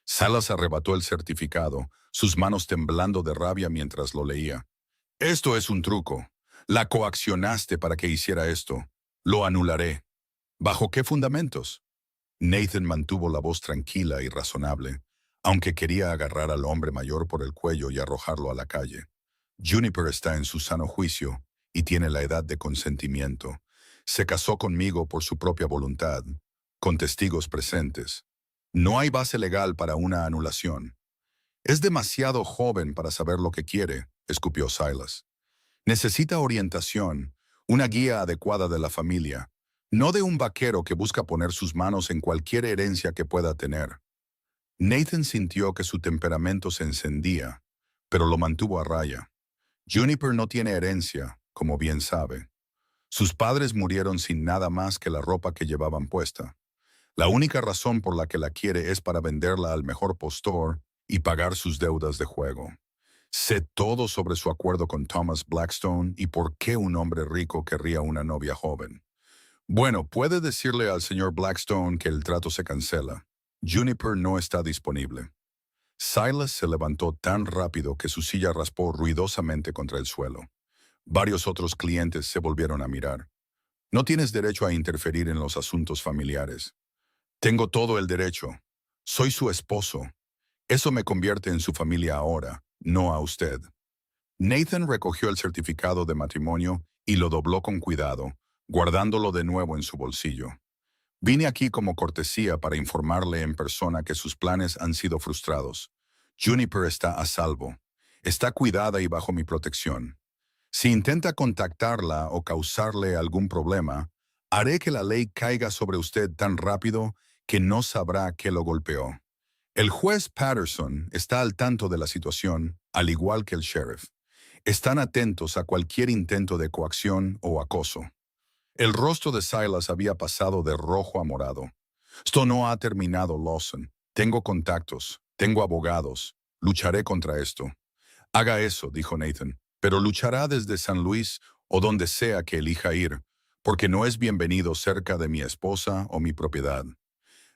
Salas arrebató el certificado, sus manos temblando de rabia mientras lo leía. Esto es un truco. La coaccionaste para que hiciera esto. Lo anularé. ¿Bajo qué fundamentos? Nathan mantuvo la voz tranquila y razonable, aunque quería agarrar al hombre mayor por el cuello y arrojarlo a la calle. Juniper está en su sano juicio y tiene la edad de consentimiento. Se casó conmigo por su propia voluntad, con testigos presentes. No hay base legal para una anulación. Es demasiado joven para saber lo que quiere, escupió Silas. Necesita orientación, una guía adecuada de la familia, no de un vaquero que busca poner sus manos en cualquier herencia que pueda tener. Nathan sintió que su temperamento se encendía, pero lo mantuvo a raya. Juniper no tiene herencia, como bien sabe. Sus padres murieron sin nada más que la ropa que llevaban puesta. La única razón por la que la quiere es para venderla al mejor postor y pagar sus deudas de juego. Sé todo sobre su acuerdo con Thomas Blackstone y por qué un hombre rico querría una novia joven. Bueno, puede decirle al señor Blackstone que el trato se cancela. Juniper no está disponible. Silas se levantó tan rápido que su silla raspó ruidosamente contra el suelo. Varios otros clientes se volvieron a mirar. No tienes derecho a interferir en los asuntos familiares. Tengo todo el derecho. Soy su esposo. Eso me convierte en su familia ahora, no a usted. Nathan recogió el certificado de matrimonio y lo dobló con cuidado, guardándolo de nuevo en su bolsillo. Vine aquí como cortesía para informarle en persona que sus planes han sido frustrados. Juniper está a salvo. Está cuidada y bajo mi protección. Si intenta contactarla o causarle algún problema, haré que la ley caiga sobre usted tan rápido que no sabrá que lo golpeó. El juez Patterson está al tanto de la situación, al igual que el sheriff. Están atentos a cualquier intento de coacción o acoso. El rostro de Silas había pasado de rojo a morado. Esto no ha terminado, Lawson. Tengo contactos, tengo abogados. Lucharé contra esto. Haga eso, dijo Nathan, pero luchará desde San Luis o donde sea que elija ir, porque no es bienvenido cerca de mi esposa o mi propiedad.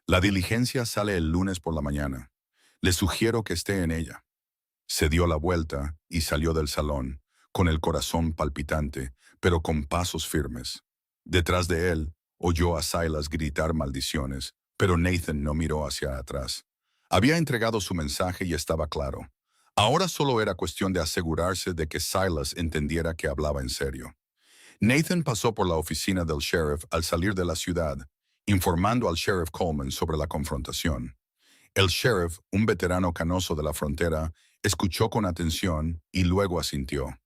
La diligencia sale el lunes por la mañana. Le sugiero que esté en ella. Se dio la vuelta y salió del salón, con el corazón palpitante, pero con pasos firmes. Detrás de él, oyó a Silas gritar maldiciones, pero Nathan no miró hacia atrás. Había entregado su mensaje y estaba claro. Ahora solo era cuestión de asegurarse de que Silas entendiera que hablaba en serio. Nathan pasó por la oficina del sheriff al salir de la ciudad, informando al sheriff Coleman sobre la confrontación. El sheriff, un veterano canoso de la frontera, escuchó con atención y luego asintió.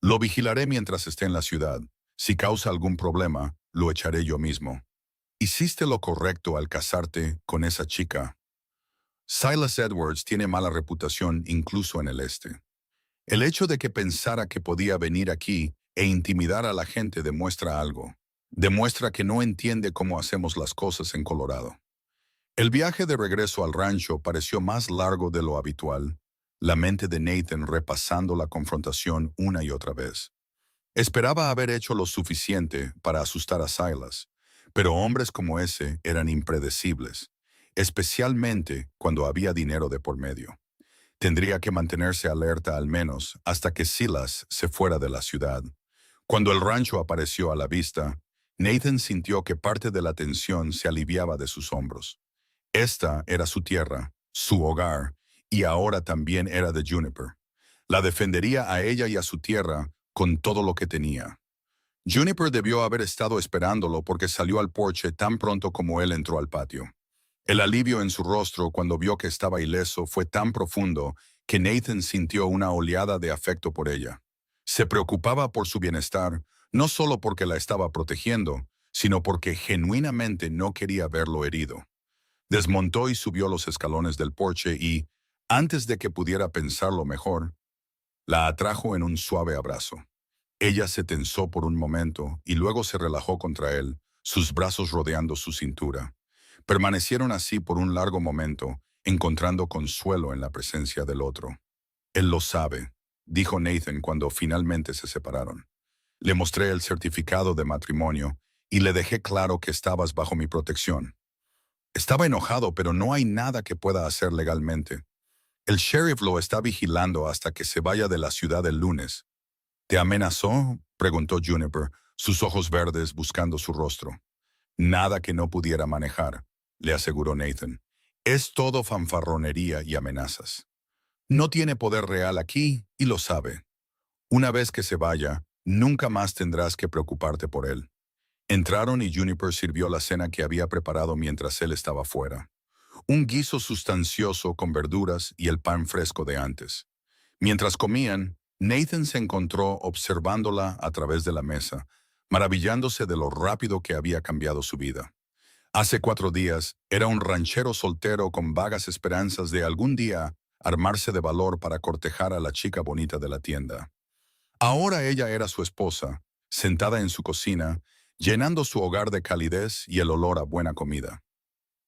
Lo vigilaré mientras esté en la ciudad. Si causa algún problema, lo echaré yo mismo. Hiciste lo correcto al casarte con esa chica. Silas Edwards tiene mala reputación incluso en el este. El hecho de que pensara que podía venir aquí e intimidar a la gente demuestra algo. Demuestra que no entiende cómo hacemos las cosas en Colorado. El viaje de regreso al rancho pareció más largo de lo habitual, la mente de Nathan repasando la confrontación una y otra vez. Esperaba haber hecho lo suficiente para asustar a Silas, pero hombres como ese eran impredecibles, especialmente cuando había dinero de por medio. Tendría que mantenerse alerta al menos hasta que Silas se fuera de la ciudad. Cuando el rancho apareció a la vista, Nathan sintió que parte de la tensión se aliviaba de sus hombros. Esta era su tierra, su hogar, y ahora también era de Juniper. La defendería a ella y a su tierra con todo lo que tenía. Juniper debió haber estado esperándolo porque salió al porche tan pronto como él entró al patio. El alivio en su rostro cuando vio que estaba ileso fue tan profundo que Nathan sintió una oleada de afecto por ella. Se preocupaba por su bienestar, no solo porque la estaba protegiendo, sino porque genuinamente no quería verlo herido. Desmontó y subió los escalones del porche y, antes de que pudiera pensarlo mejor, la atrajo en un suave abrazo. Ella se tensó por un momento y luego se relajó contra él, sus brazos rodeando su cintura. Permanecieron así por un largo momento, encontrando consuelo en la presencia del otro. Él lo sabe, dijo Nathan cuando finalmente se separaron. Le mostré el certificado de matrimonio y le dejé claro que estabas bajo mi protección. Estaba enojado, pero no hay nada que pueda hacer legalmente. El sheriff lo está vigilando hasta que se vaya de la ciudad el lunes. ¿Te amenazó?, preguntó Juniper, sus ojos verdes buscando su rostro. Nada que no pudiera manejar, le aseguró Nathan. Es todo fanfarronería y amenazas. No tiene poder real aquí y lo sabe. Una vez que se vaya, nunca más tendrás que preocuparte por él. Entraron y Juniper sirvió la cena que había preparado mientras él estaba fuera. Un guiso sustancioso con verduras y el pan fresco de antes. Mientras comían, Nathan se encontró observándola a través de la mesa, maravillándose de lo rápido que había cambiado su vida. Hace 4 días, era un ranchero soltero con vagas esperanzas de algún día armarse de valor para cortejar a la chica bonita de la tienda. Ahora ella era su esposa, sentada en su cocina, llenando su hogar de calidez y el olor a buena comida.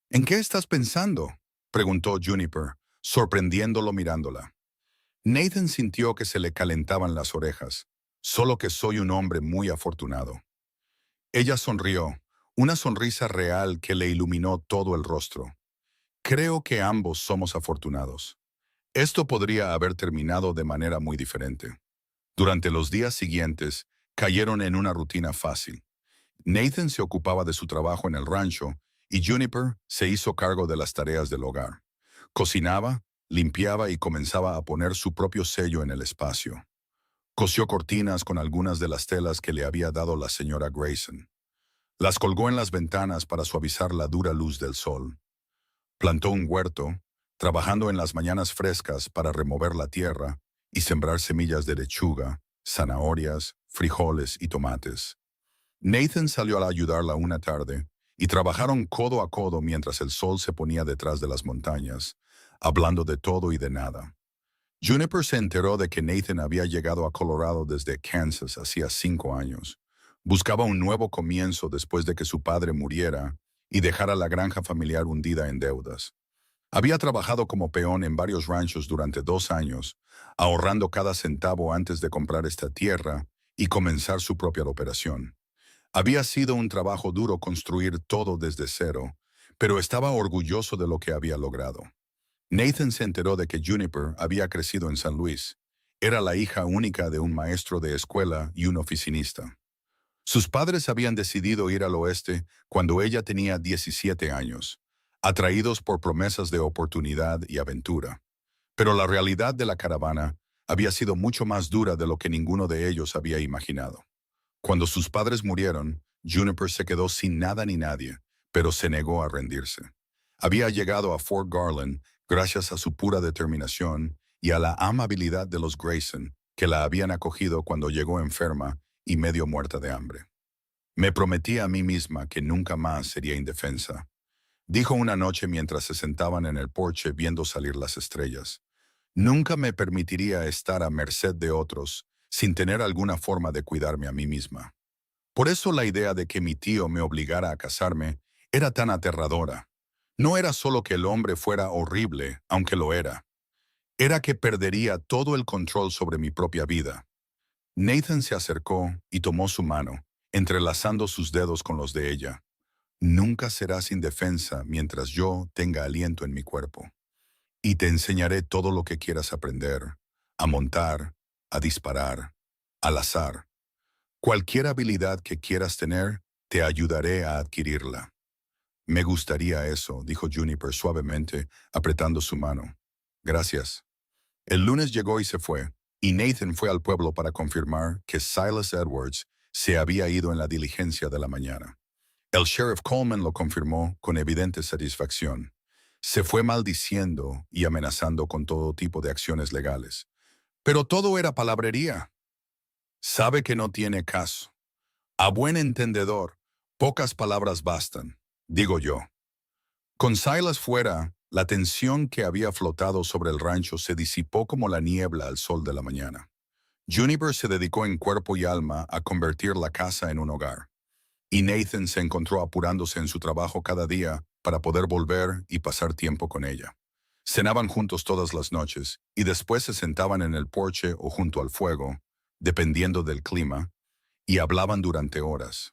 ¿En qué estás pensando?, preguntó Juniper, sorprendiéndolo mirándola. Nathan sintió que se le calentaban las orejas, solo que soy un hombre muy afortunado. Ella sonrió, una sonrisa real que le iluminó todo el rostro. Creo que ambos somos afortunados. Esto podría haber terminado de manera muy diferente. Durante los días siguientes, cayeron en una rutina fácil. Nathan se ocupaba de su trabajo en el rancho y Juniper se hizo cargo de las tareas del hogar. Cocinaba, limpiaba y comenzaba a poner su propio sello en el espacio. Cosió cortinas con algunas de las telas que le había dado la señora Grayson. Las colgó en las ventanas para suavizar la dura luz del sol. Plantó un huerto, trabajando en las mañanas frescas para remover la tierra y sembrar semillas de lechuga, zanahorias, frijoles y tomates. Nathan salió a ayudarla una tarde y trabajaron codo a codo mientras el sol se ponía detrás de las montañas, hablando de todo y de nada. Juniper se enteró de que Nathan había llegado a Colorado desde Kansas hacía 5 años. Buscaba un nuevo comienzo después de que su padre muriera y dejara la granja familiar hundida en deudas. Había trabajado como peón en varios ranchos durante 2 años, ahorrando cada centavo antes de comprar esta tierra y comenzar su propia operación. Había sido un trabajo duro construir todo desde cero, pero estaba orgulloso de lo que había logrado. Nathan se enteró de que Juniper había crecido en San Luis. Era la hija única de un maestro de escuela y un oficinista. Sus padres habían decidido ir al oeste cuando ella tenía 17 años, atraídos por promesas de oportunidad y aventura. Pero la realidad de la caravana había sido mucho más dura de lo que ninguno de ellos había imaginado. Cuando sus padres murieron, Juniper se quedó sin nada ni nadie, pero se negó a rendirse. Había llegado a Fort Garland gracias a su pura determinación y a la amabilidad de los Grayson, que la habían acogido cuando llegó enferma y medio muerta de hambre. Me prometí a mí misma que nunca más sería indefensa, dijo una noche mientras se sentaban en el porche viendo salir las estrellas. Nunca me permitiría estar a merced de otros sin tener alguna forma de cuidarme a mí misma. Por eso la idea de que mi tío me obligara a casarme era tan aterradora. No era solo que el hombre fuera horrible, aunque lo era. Era que perdería todo el control sobre mi propia vida. Nathan se acercó y tomó su mano, entrelazando sus dedos con los de ella. Nunca serás indefensa mientras yo tenga aliento en mi cuerpo. Y te enseñaré todo lo que quieras aprender, a montar, a disparar, al azar. Cualquier habilidad que quieras tener, te ayudaré a adquirirla. Me gustaría eso, dijo Juniper suavemente, apretando su mano. Gracias. El lunes llegó y se fue, y Nathan fue al pueblo para confirmar que Silas Edwards se había ido en la diligencia de la mañana. El sheriff Coleman lo confirmó con evidente satisfacción. Se fue maldiciendo y amenazando con todo tipo de acciones legales. Pero todo era palabrería. Sabe que no tiene caso. A buen entendedor, pocas palabras bastan, digo yo. Con Silas fuera, la tensión que había flotado sobre el rancho se disipó como la niebla al sol de la mañana. Juniper se dedicó en cuerpo y alma a convertir la casa en un hogar, y Nathan se encontró apurándose en su trabajo cada día para poder volver y pasar tiempo con ella. Cenaban juntos todas las noches, y después se sentaban en el porche o junto al fuego, dependiendo del clima, y hablaban durante horas.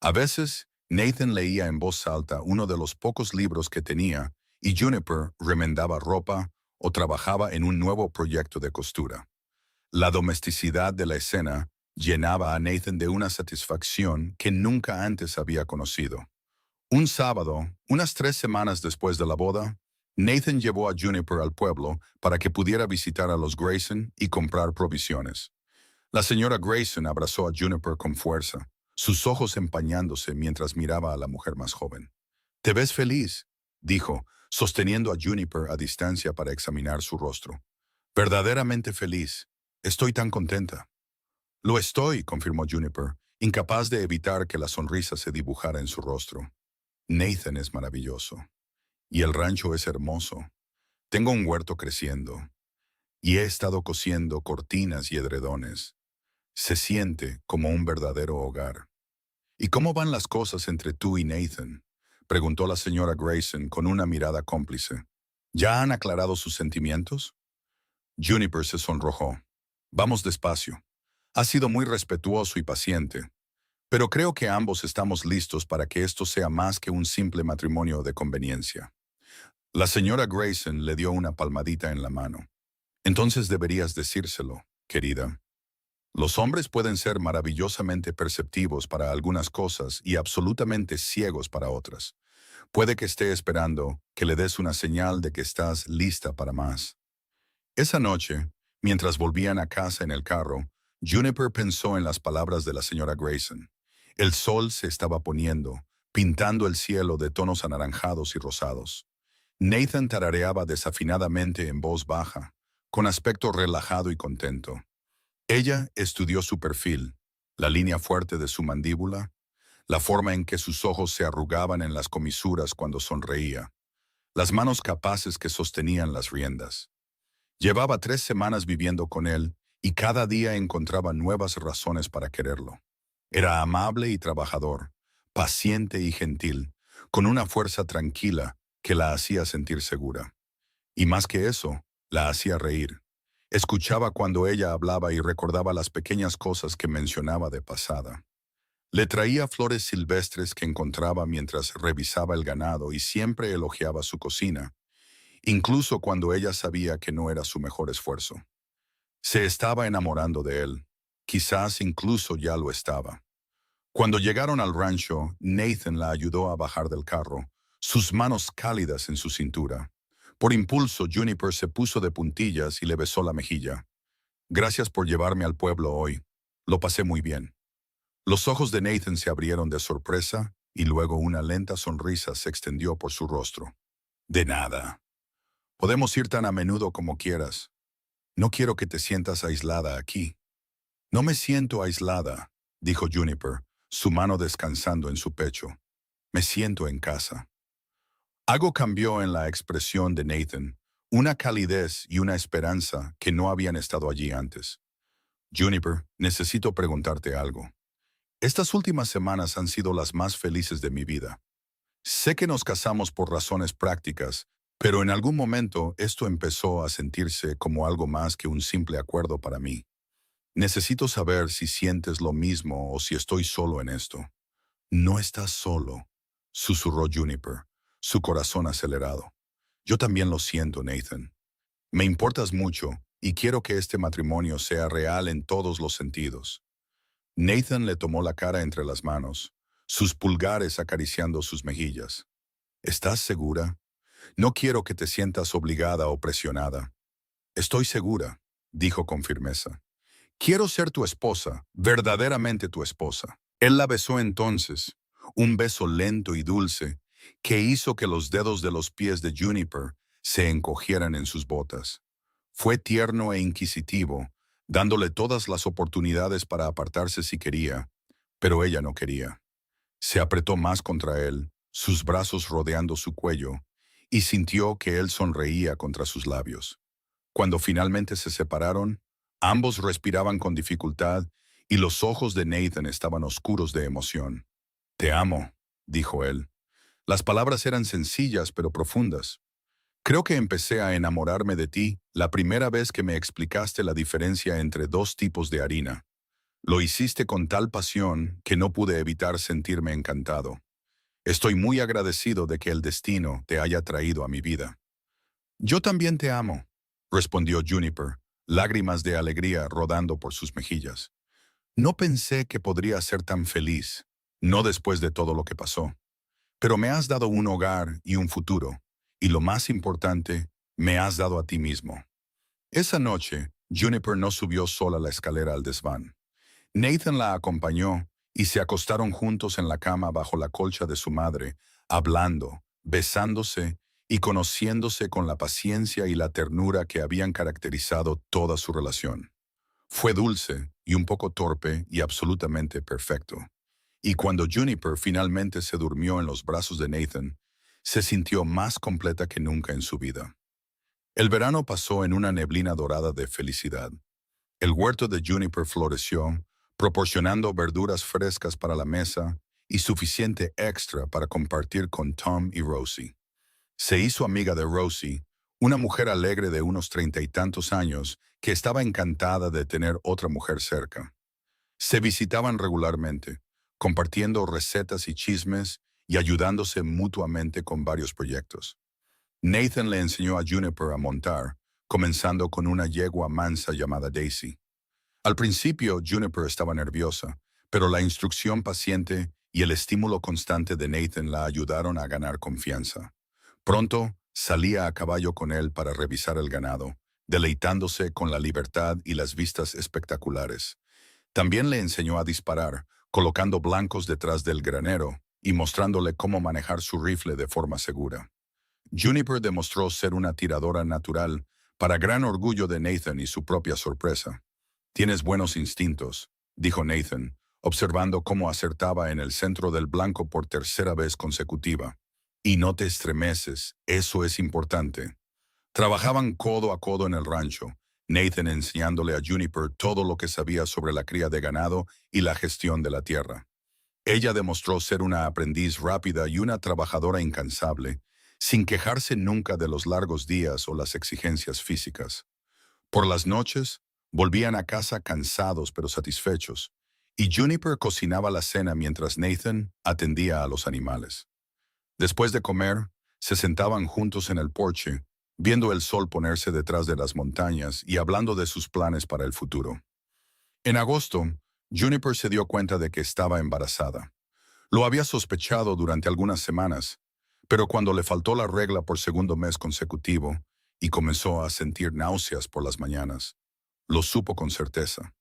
A veces, Nathan leía en voz alta uno de los pocos libros que tenía, y Juniper remendaba ropa o trabajaba en un nuevo proyecto de costura. La domesticidad de la escena llenaba a Nathan de una satisfacción que nunca antes había conocido. Un sábado, unas 3 semanas después de la boda, Nathan llevó a Juniper al pueblo para que pudiera visitar a los Grayson y comprar provisiones. La señora Grayson abrazó a Juniper con fuerza, sus ojos empañándose mientras miraba a la mujer más joven. «Te ves feliz», dijo, sosteniendo a Juniper a distancia para examinar su rostro. «Verdaderamente feliz. Estoy tan contenta». «Lo estoy», confirmó Juniper, incapaz de evitar que la sonrisa se dibujara en su rostro. «Nathan es maravilloso. Y el rancho es hermoso. Tengo un huerto creciendo. Y he estado cosiendo cortinas y edredones. Se siente como un verdadero hogar». «¿Y cómo van las cosas entre tú y Nathan?», preguntó la señora Grayson con una mirada cómplice. «¿Ya han aclarado sus sentimientos?». Juniper se sonrojó. «Vamos despacio. Ha sido muy respetuoso y paciente, pero creo que ambos estamos listos para que esto sea más que un simple matrimonio de conveniencia». La señora Grayson le dio una palmadita en la mano. «Entonces deberías decírselo, querida. Los hombres pueden ser maravillosamente perceptivos para algunas cosas y absolutamente ciegos para otras. Puede que esté esperando que le des una señal de que estás lista para más». Esa noche, mientras volvían a casa en el carro, Juniper pensó en las palabras de la señora Grayson. El sol se estaba poniendo, pintando el cielo de tonos anaranjados y rosados. Nathan tarareaba desafinadamente en voz baja, con aspecto relajado y contento. Ella estudió su perfil, la línea fuerte de su mandíbula, la forma en que sus ojos se arrugaban en las comisuras cuando sonreía, las manos capaces que sostenían las riendas. Llevaba 3 semanas viviendo con él y cada día encontraba nuevas razones para quererlo. Era amable y trabajador, paciente y gentil, con una fuerza tranquila que la hacía sentir segura. Y más que eso, la hacía reír. Escuchaba cuando ella hablaba y recordaba las pequeñas cosas que mencionaba de pasada. Le traía flores silvestres que encontraba mientras revisaba el ganado y siempre elogiaba su cocina, incluso cuando ella sabía que no era su mejor esfuerzo. Se estaba enamorando de él. Quizás incluso ya lo estaba. Cuando llegaron al rancho, Nathan la ayudó a bajar del carro, sus manos cálidas en su cintura. Por impulso, Juniper se puso de puntillas y le besó la mejilla. «Gracias por llevarme al pueblo hoy. Lo pasé muy bien». Los ojos de Nathan se abrieron de sorpresa y luego una lenta sonrisa se extendió por su rostro. «De nada. Podemos ir tan a menudo como quieras. No quiero que te sientas aislada aquí». «No me siento aislada», dijo Juniper, su mano descansando en su pecho. «Me siento en casa». Algo cambió en la expresión de Nathan, una calidez y una esperanza que no habían estado allí antes. «Juniper, necesito preguntarte algo. Estas últimas semanas han sido las más felices de mi vida. Sé que nos casamos por razones prácticas, pero en algún momento esto empezó a sentirse como algo más que un simple acuerdo para mí. Necesito saber si sientes lo mismo o si estoy solo en esto». «No estás solo», susurró Juniper, su corazón acelerado. «Yo también lo siento, Nathan. Me importas mucho y quiero que este matrimonio sea real en todos los sentidos». Nathan le tomó la cara entre las manos, sus pulgares acariciando sus mejillas. «¿Estás segura? No quiero que te sientas obligada o presionada». «Estoy segura», dijo con firmeza. «Quiero ser tu esposa, verdaderamente tu esposa». Él la besó entonces, un beso lento y dulce, que hizo que los dedos de los pies de Juniper se encogieran en sus botas. Fue tierno e inquisitivo, dándole todas las oportunidades para apartarse si quería, pero ella no quería. Se apretó más contra él, sus brazos rodeando su cuello, y sintió que él sonreía contra sus labios. Cuando finalmente se separaron, ambos respiraban con dificultad y los ojos de Nathan estaban oscuros de emoción. «Te amo», dijo él. Las palabras eran sencillas pero profundas. «Creo que empecé a enamorarme de ti la primera vez que me explicaste la diferencia entre dos tipos de harina. Lo hiciste con tal pasión que no pude evitar sentirme encantado. Estoy muy agradecido de que el destino te haya traído a mi vida». «Yo también te amo», respondió Juniper, lágrimas de alegría rodando por sus mejillas. «No pensé que podría ser tan feliz, no después de todo lo que pasó. Pero me has dado un hogar y un futuro, y lo más importante, me has dado a ti mismo». Esa noche, Juniper no subió sola la escalera al desván. Nathan la acompañó y se acostaron juntos en la cama bajo la colcha de su madre, hablando, besándose y conociéndose con la paciencia y la ternura que habían caracterizado toda su relación. Fue dulce y un poco torpe y absolutamente perfecto. Y cuando Juniper finalmente se durmió en los brazos de Nathan, se sintió más completa que nunca en su vida. El verano pasó en una neblina dorada de felicidad. El huerto de Juniper floreció, proporcionando verduras frescas para la mesa y suficiente extra para compartir con Tom y Rosie. Se hizo amiga de Rosie, una mujer alegre de unos 30 y tantos años que estaba encantada de tener otra mujer cerca. Se visitaban regularmente, compartiendo recetas y chismes y ayudándose mutuamente con varios proyectos. Nathan le enseñó a Juniper a montar, comenzando con una yegua mansa llamada Daisy. Al principio, Juniper estaba nerviosa, pero la instrucción paciente y el estímulo constante de Nathan la ayudaron a ganar confianza. Pronto, salía a caballo con él para revisar el ganado, deleitándose con la libertad y las vistas espectaculares. También le enseñó a disparar, colocando blancos detrás del granero y mostrándole cómo manejar su rifle de forma segura. Juniper demostró ser una tiradora natural, para gran orgullo de Nathan y su propia sorpresa. «Tienes buenos instintos», dijo Nathan, observando cómo acertaba en el centro del blanco por tercera vez consecutiva. «Y no te estremeces, eso es importante». Trabajaban codo a codo en el rancho, Nathan enseñándole a Juniper todo lo que sabía sobre la cría de ganado y la gestión de la tierra. Ella demostró ser una aprendiz rápida y una trabajadora incansable, sin quejarse nunca de los largos días o las exigencias físicas. Por las noches, volvían a casa cansados pero satisfechos, y Juniper cocinaba la cena mientras Nathan atendía a los animales. Después de comer, se sentaban juntos en el porche, viendo el sol ponerse detrás de las montañas y hablando de sus planes para el futuro. En agosto, Juniper se dio cuenta de que estaba embarazada. Lo había sospechado durante algunas semanas, pero cuando le faltó la regla por segundo mes consecutivo y comenzó a sentir náuseas por las mañanas, lo supo con certeza.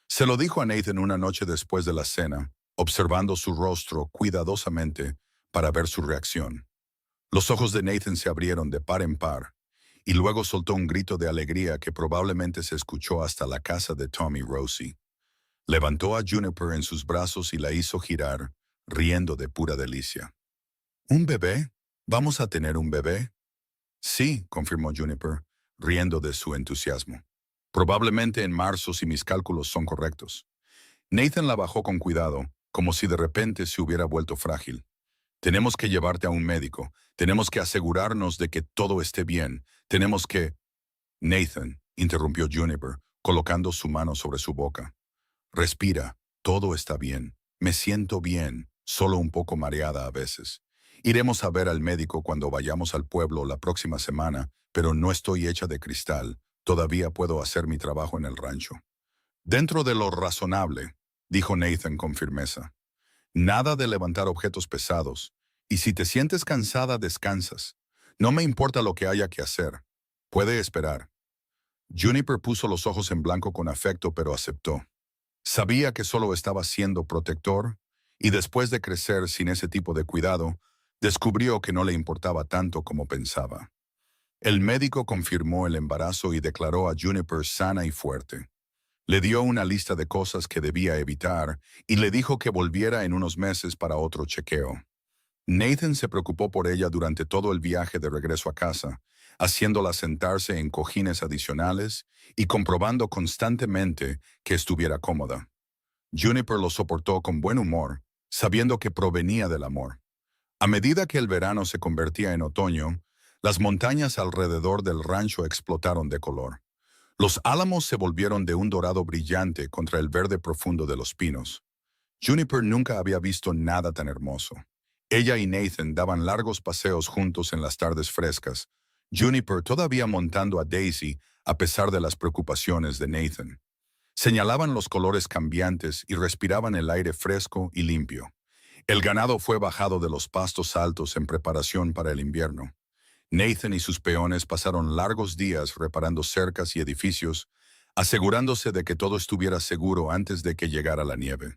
Se lo dijo a Nathan una noche después de la cena, observando su rostro cuidadosamente para ver su reacción. Los ojos de Nathan se abrieron de par en par, y luego soltó un grito de alegría que probablemente se escuchó hasta la casa de Tom y Rosie. Levantó a Juniper en sus brazos y la hizo girar, riendo de pura delicia. «¿Un bebé? ¿Vamos a tener un bebé?» «Sí», confirmó Juniper, riendo de su entusiasmo. «Probablemente en marzo si mis cálculos son correctos». Nathan la bajó con cuidado, como si de repente se hubiera vuelto frágil. «Tenemos que llevarte a un médico. Tenemos que asegurarnos de que todo esté bien. Tenemos que...» «Nathan», interrumpió Juniper, colocando su mano sobre su boca. «Respira. Todo está bien. Me siento bien, solo un poco mareada a veces. Iremos a ver al médico cuando vayamos al pueblo la próxima semana, pero no estoy hecha de cristal. Todavía puedo hacer mi trabajo en el rancho». «Dentro de lo razonable», dijo Nathan con firmeza. «Nada de levantar objetos pesados. Y si te sientes cansada, descansas. No me importa lo que haya que hacer. Puede esperar». Juniper puso los ojos en blanco con afecto, pero aceptó. Sabía que solo estaba siendo protector, y después de crecer sin ese tipo de cuidado, Descubrió que no le importaba tanto como pensaba. El médico confirmó el embarazo y declaró a Juniper sana y fuerte. Le dio una lista de cosas que debía evitar y le dijo que volviera en unos meses para otro chequeo. Nathan se preocupó por ella durante todo el viaje de regreso a casa, haciéndola sentarse en cojines adicionales y comprobando constantemente que estuviera cómoda. Juniper lo soportó con buen humor, sabiendo que provenía del amor. A medida que el verano se convertía en otoño, las montañas alrededor del rancho explotaron de color. Los álamos se volvieron de un dorado brillante contra el verde profundo de los pinos. Juniper nunca había visto nada tan hermoso. Ella y Nathan daban largos paseos juntos en las tardes frescas, Juniper todavía montando a Daisy a pesar de las preocupaciones de Nathan. Señalaban los colores cambiantes y respiraban el aire fresco y limpio. El ganado fue bajado de los pastos altos en preparación para el invierno. Nathan y sus peones pasaron largos días reparando cercas y edificios, asegurándose de que todo estuviera seguro antes de que llegara la nieve.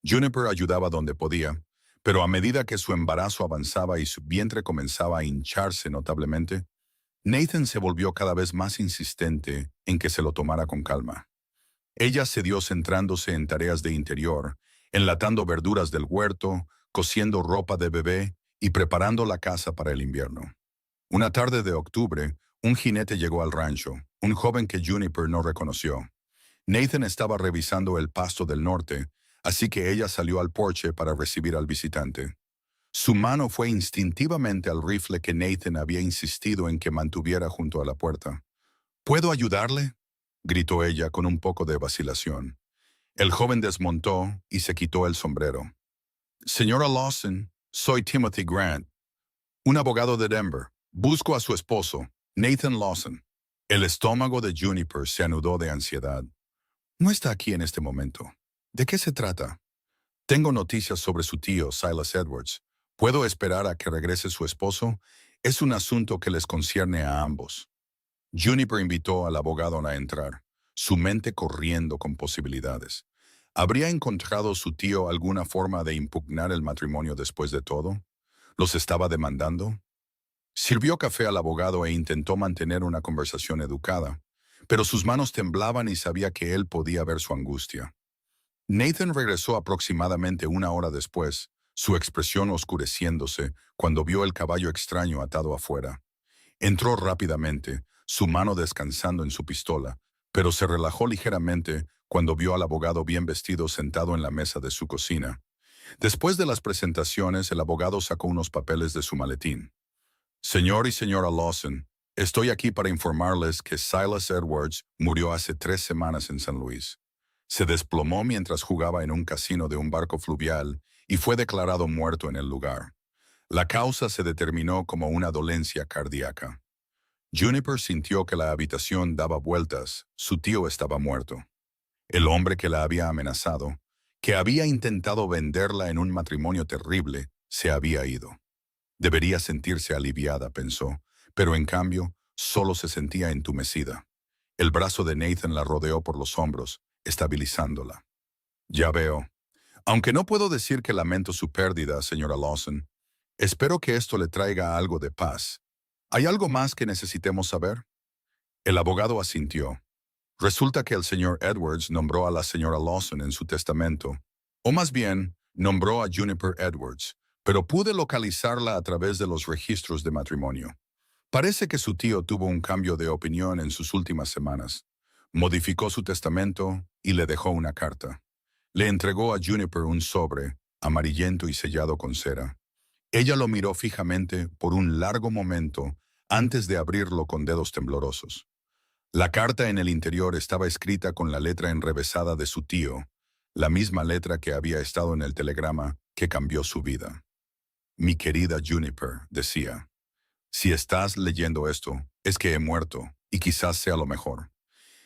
Juniper ayudaba donde podía, pero a medida que su embarazo avanzaba y su vientre comenzaba a hincharse notablemente, Nathan se volvió cada vez más insistente en que se lo tomara con calma. Ella cedió centrándose en tareas de interior, enlatando verduras del huerto, cosiendo ropa de bebé y preparando la casa para el invierno. Una tarde de octubre, un jinete llegó al rancho, un joven que Juniper no reconoció. Nathan estaba revisando el pasto del norte, así que ella salió al porche para recibir al visitante. Su mano fue instintivamente al rifle que Nathan había insistido en que mantuviera junto a la puerta. ¿Puedo ayudarle?, gritó ella con un poco de vacilación. El joven desmontó y se quitó el sombrero. Señora Lawson, soy Timothy Grant, un abogado de Denver. Busco a su esposo, Nathan Lawson. El estómago de Juniper se anudó de ansiedad. No está aquí en este momento. ¿De qué se trata? Tengo noticias sobre su tío, Silas Edwards. ¿Puedo esperar a que regrese su esposo? Es un asunto que les concierne a ambos. Juniper invitó al abogado a entrar, su mente corriendo con posibilidades. ¿Habría encontrado su tío alguna forma de impugnar el matrimonio después de todo? ¿Los estaba demandando? Sirvió café al abogado e intentó mantener una conversación educada, pero sus manos temblaban y sabía que él podía ver su angustia. Nathan regresó aproximadamente una hora después, su expresión oscureciéndose cuando vio el caballo extraño atado afuera. Entró rápidamente, su mano descansando en su pistola, pero se relajó ligeramente cuando vio al abogado bien vestido sentado en la mesa de su cocina. Después de las presentaciones, el abogado sacó unos papeles de su maletín. Señor y señora Lawson, estoy aquí para informarles que Silas Edwards murió hace 3 semanas en San Luis. Se desplomó mientras jugaba en un casino de un barco fluvial y fue declarado muerto en el lugar. La causa se determinó como una dolencia cardíaca. Juniper sintió que la habitación daba vueltas, su tío estaba muerto. El hombre que la había amenazado, que había intentado venderla en un matrimonio terrible, se había ido. Debería sentirse aliviada, pensó, pero en cambio, solo se sentía entumecida. El brazo de Nathan la rodeó por los hombros, estabilizándola. Ya veo. Aunque no puedo decir que lamento su pérdida, señora Lawson, espero que esto le traiga algo de paz. ¿Hay algo más que necesitemos saber? El abogado asintió. Resulta que el señor Edwards nombró a la señora Lawson en su testamento, o más bien, nombró a Juniper Edwards, pero pude localizarla a través de los registros de matrimonio. Parece que su tío tuvo un cambio de opinión en sus últimas semanas. Modificó su testamento y le dejó una carta. Le entregó a Juniper un sobre, amarillento y sellado con cera. Ella lo miró fijamente por un largo momento antes de abrirlo con dedos temblorosos. La carta en el interior estaba escrita con la letra enrevesada de su tío, la misma letra que había estado en el telegrama que cambió su vida. Mi querida Juniper, decía, si estás leyendo esto, es que he muerto, y quizás sea lo mejor.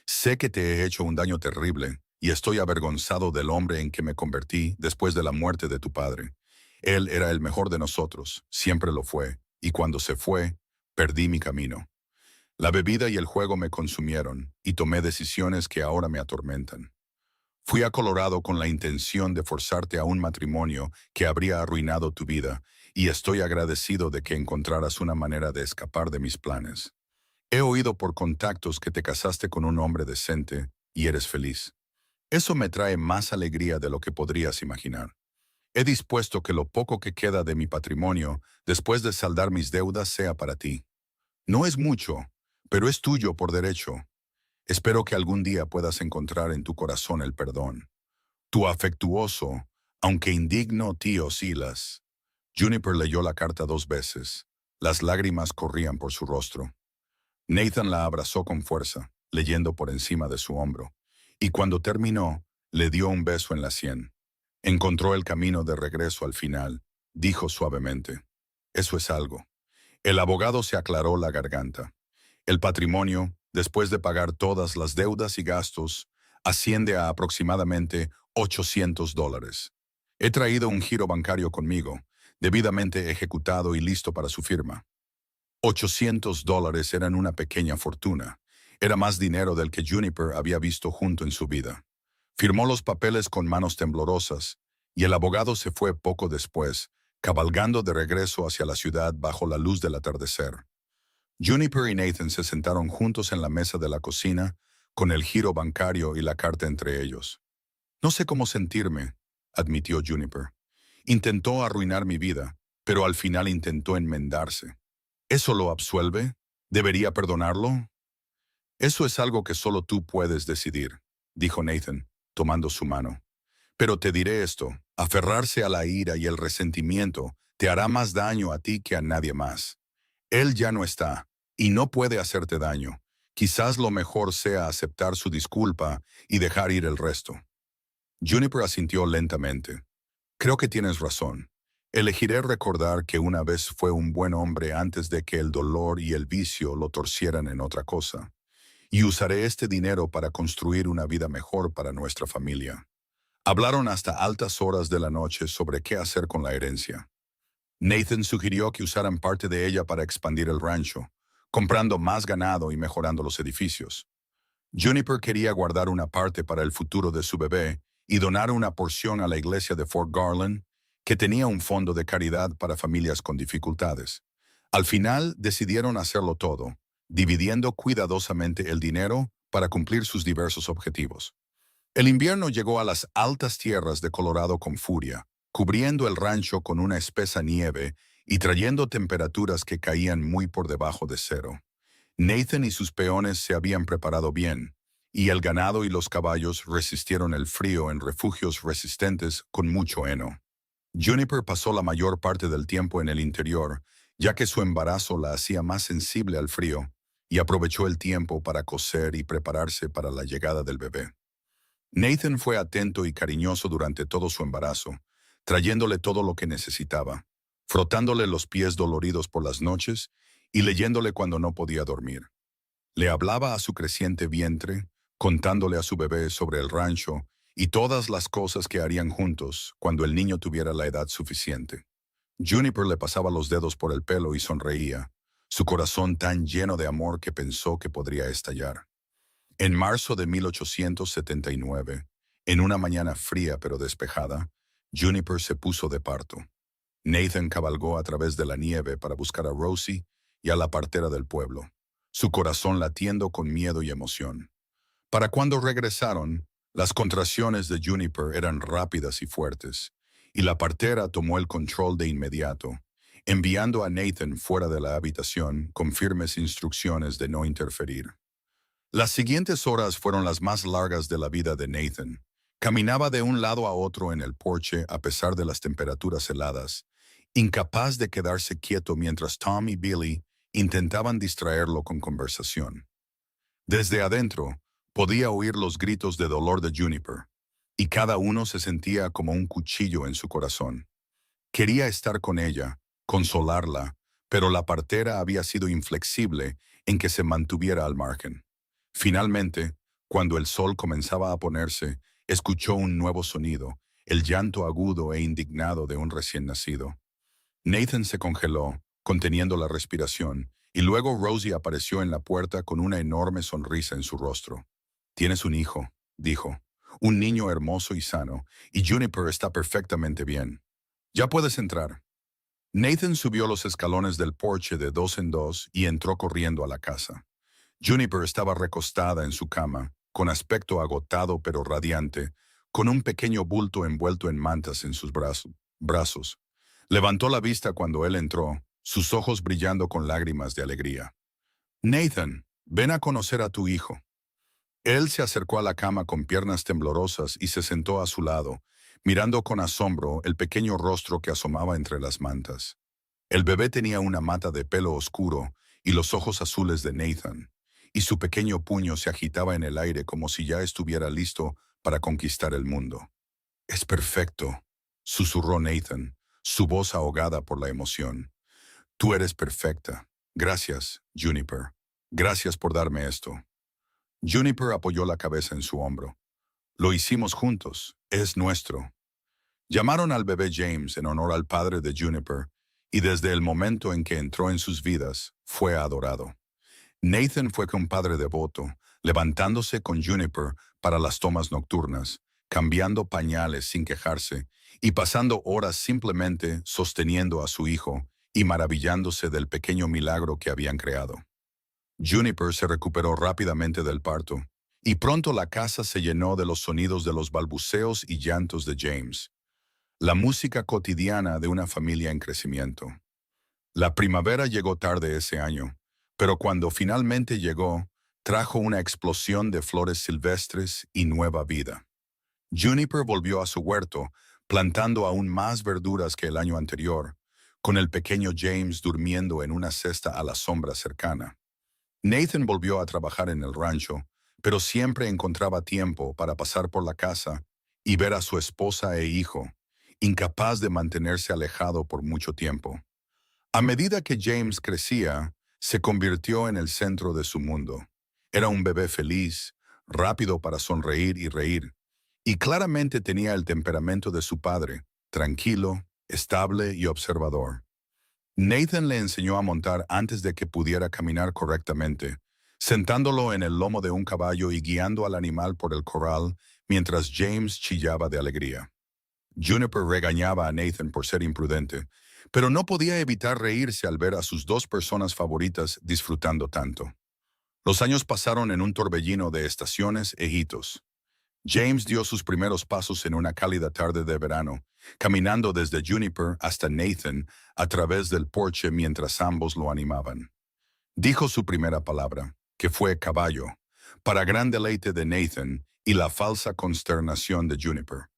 Sé que te he hecho un daño terrible, y estoy avergonzado del hombre en que me convertí después de la muerte de tu padre. Él era el mejor de nosotros, siempre lo fue, y cuando se fue, perdí mi camino. La bebida y el juego me consumieron, y tomé decisiones que ahora me atormentan. Fui a Colorado con la intención de forzarte a un matrimonio que habría arruinado tu vida, y estoy agradecido de que encontraras una manera de escapar de mis planes. He oído por contactos que te casaste con un hombre decente y eres feliz. Eso me trae más alegría de lo que podrías imaginar. He dispuesto que lo poco que queda de mi patrimonio, después de saldar mis deudas, sea para ti. No es mucho, pero es tuyo por derecho. Espero que algún día puedas encontrar en tu corazón el perdón. Tu afectuoso, aunque indigno tío Silas. Juniper leyó la carta 2 veces. Las lágrimas corrían por su rostro. Nathan la abrazó con fuerza, leyendo por encima de su hombro, y cuando terminó, le dio un beso en la sien. Encontró el camino de regreso al final, dijo suavemente. Eso es algo. El abogado se aclaró la garganta. El patrimonio, después de pagar todas las deudas y gastos, asciende a aproximadamente $800. He traído un giro bancario conmigo, debidamente ejecutado y listo para su firma. $800 eran una pequeña fortuna. Era más dinero del que Juniper había visto junto en su vida. Firmó los papeles con manos temblorosas, y el abogado se fue poco después, cabalgando de regreso hacia la ciudad bajo la luz del atardecer. Juniper y Nathan se sentaron juntos en la mesa de la cocina, con el giro bancario y la carta entre ellos. No sé cómo sentirme, admitió Juniper. Intentó arruinar mi vida, pero al final intentó enmendarse. ¿Eso lo absuelve? ¿Debería perdonarlo? Eso es algo que solo tú puedes decidir, dijo Nathan, tomando su mano. Pero te diré esto, aferrarse a la ira y el resentimiento te hará más daño a ti que a nadie más. Él ya no está, y no puede hacerte daño. Quizás lo mejor sea aceptar su disculpa y dejar ir el resto. Juniper asintió lentamente. Creo que tienes razón. Elegiré recordar que una vez fue un buen hombre antes de que el dolor y el vicio lo torcieran en otra cosa. Y usaré este dinero para construir una vida mejor para nuestra familia. Hablaron hasta altas horas de la noche sobre qué hacer con la herencia. Nathan sugirió que usaran parte de ella para expandir el rancho, comprando más ganado y mejorando los edificios. Juniper quería guardar una parte para el futuro de su bebé y donar una porción a la iglesia de Fort Garland, que tenía un fondo de caridad para familias con dificultades. Al final decidieron hacerlo todo, dividiendo cuidadosamente el dinero para cumplir sus diversos objetivos. El invierno llegó a las altas tierras de Colorado con furia, cubriendo el rancho con una espesa nieve y trayendo temperaturas que caían muy por debajo de cero. Nathan y sus peones se habían preparado bien, y el ganado y los caballos resistieron el frío en refugios resistentes con mucho heno. Juniper pasó la mayor parte del tiempo en el interior, ya que su embarazo la hacía más sensible al frío, y aprovechó el tiempo para coser y prepararse para la llegada del bebé. Nathan fue atento y cariñoso durante todo su embarazo, trayéndole todo lo que necesitaba, frotándole los pies doloridos por las noches y leyéndole cuando no podía dormir. Le hablaba a su creciente vientre, contándole a su bebé sobre el rancho y todas las cosas que harían juntos cuando el niño tuviera la edad suficiente. Juniper le pasaba los dedos por el pelo y sonreía, su corazón tan lleno de amor que pensó que podría estallar. En marzo de 1879, en una mañana fría pero despejada, Juniper se puso de parto. Nathan cabalgó a través de la nieve para buscar a Rosie y a la partera del pueblo, su corazón latiendo con miedo y emoción. Para cuando regresaron, las contracciones de Juniper eran rápidas y fuertes, y la partera tomó el control de inmediato, enviando a Nathan fuera de la habitación con firmes instrucciones de no interferir. Las siguientes horas fueron las más largas de la vida de Nathan. Caminaba de un lado a otro en el porche a pesar de las temperaturas heladas, incapaz de quedarse quieto mientras Tom y Billy intentaban distraerlo con conversación. Desde adentro, podía oír los gritos de dolor de Juniper, y cada uno se sentía como un cuchillo en su corazón. Quería estar con ella, consolarla, pero la partera había sido inflexible en que se mantuviera al margen. Finalmente, cuando el sol comenzaba a ponerse, escuchó un nuevo sonido, el llanto agudo e indignado de un recién nacido. Nathan se congeló, conteniendo la respiración, y luego Rosie apareció en la puerta con una enorme sonrisa en su rostro. «Tienes un hijo», dijo, «un niño hermoso y sano, y Juniper está perfectamente bien. Ya puedes entrar». Nathan subió los escalones del porche de dos en dos y entró corriendo a la casa. Juniper estaba recostada en su cama, con aspecto agotado pero radiante, con un pequeño bulto envuelto en mantas en sus brazos. Levantó la vista cuando él entró, sus ojos brillando con lágrimas de alegría. Nathan, ven a conocer a tu hijo. Él se acercó a la cama con piernas temblorosas y se sentó a su lado, mirando con asombro el pequeño rostro que asomaba entre las mantas. El bebé tenía una mata de pelo oscuro y los ojos azules de Nathan, y su pequeño puño se agitaba en el aire como si ya estuviera listo para conquistar el mundo. Es perfecto, susurró Nathan, su voz ahogada por la emoción. Tú eres perfecta. Gracias, Juniper. Gracias por darme esto. Juniper apoyó la cabeza en su hombro. Lo hicimos juntos. Es nuestro. Llamaron al bebé James en honor al padre de Juniper, y desde el momento en que entró en sus vidas, fue adorado. Nathan fue un padre devoto, levantándose con Juniper para las tomas nocturnas, cambiando pañales sin quejarse y pasando horas simplemente sosteniendo a su hijo y maravillándose del pequeño milagro que habían creado. Juniper se recuperó rápidamente del parto, y pronto la casa se llenó de los sonidos de los balbuceos y llantos de James, la música cotidiana de una familia en crecimiento. La primavera llegó tarde ese año, pero cuando finalmente llegó, trajo una explosión de flores silvestres y nueva vida. Juniper volvió a su huerto, plantando aún más verduras que el año anterior, con el pequeño James durmiendo en una cesta a la sombra cercana. Nathan volvió a trabajar en el rancho, pero siempre encontraba tiempo para pasar por la casa y ver a su esposa e hijo, incapaz de mantenerse alejado por mucho tiempo. A medida que James crecía, se convirtió en el centro de su mundo. Era un bebé feliz, rápido para sonreír y reír, y claramente tenía el temperamento de su padre, tranquilo, estable y observador. Nathan le enseñó a montar antes de que pudiera caminar correctamente, sentándolo en el lomo de un caballo y guiando al animal por el corral mientras James chillaba de alegría. Juniper regañaba a Nathan por ser imprudente, pero no podía evitar reírse al ver a sus dos personas favoritas disfrutando tanto. Los años pasaron en un torbellino de estaciones e hitos. James dio sus primeros pasos en una cálida tarde de verano, caminando desde Juniper hasta Nathan a través del porche mientras ambos lo animaban. Dijo su primera palabra, que fue caballo, para gran deleite de Nathan y la falsa consternación de Juniper.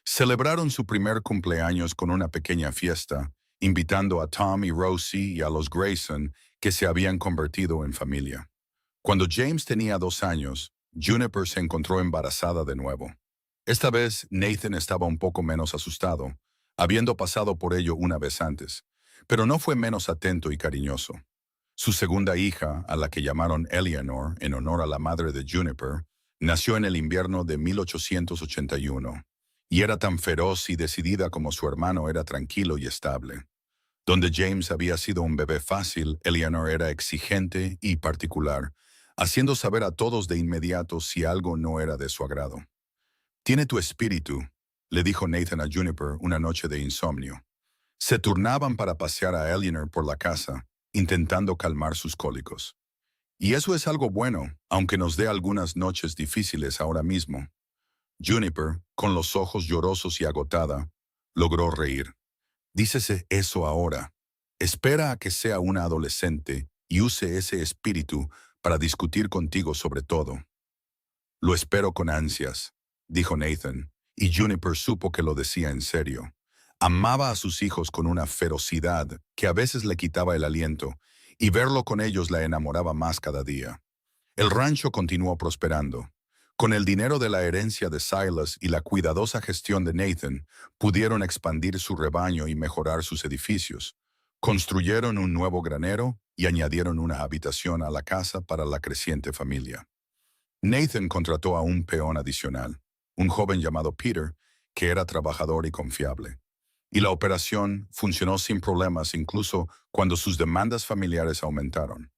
Celebraron su primer cumpleaños con una pequeña fiesta, invitando a Tom y Rosie y a los Grayson, que se habían convertido en familia. Cuando James tenía 2 años, Juniper se encontró embarazada de nuevo. Esta vez Nathan estaba un poco menos asustado, habiendo pasado por ello una vez antes, pero no fue menos atento y cariñoso. Su segunda hija, a la que llamaron Eleanor en honor a la madre de Juniper, nació en el invierno de 1881, y era tan feroz y decidida como su hermano era tranquilo y estable. Donde James había sido un bebé fácil, Eleanor era exigente y particular, haciendo saber a todos de inmediato si algo no era de su agrado. «Tiene tu espíritu», le dijo Nathan a Juniper una noche de insomnio. Se turnaban para pasear a Eleanor por la casa, intentando calmar sus cólicos. «Y eso es algo bueno, aunque nos dé algunas noches difíciles ahora mismo». Juniper, con los ojos llorosos y agotada, logró reír. «Dícese eso ahora. Espera a que sea una adolescente y use ese espíritu para discutir contigo sobre todo». «Lo espero con ansias», dijo Nathan, y Juniper supo que lo decía en serio. Amaba a sus hijos con una ferocidad que a veces le quitaba el aliento, y verlo con ellos la enamoraba más cada día. El rancho continuó prosperando. Con el dinero de la herencia de Silas y la cuidadosa gestión de Nathan, pudieron expandir su rebaño y mejorar sus edificios. Construyeron un nuevo granero y añadieron una habitación a la casa para la creciente familia. Nathan contrató a un peón adicional, un joven llamado Peter, que era trabajador y confiable. Y la operación funcionó sin problemas incluso cuando sus demandas familiares aumentaron.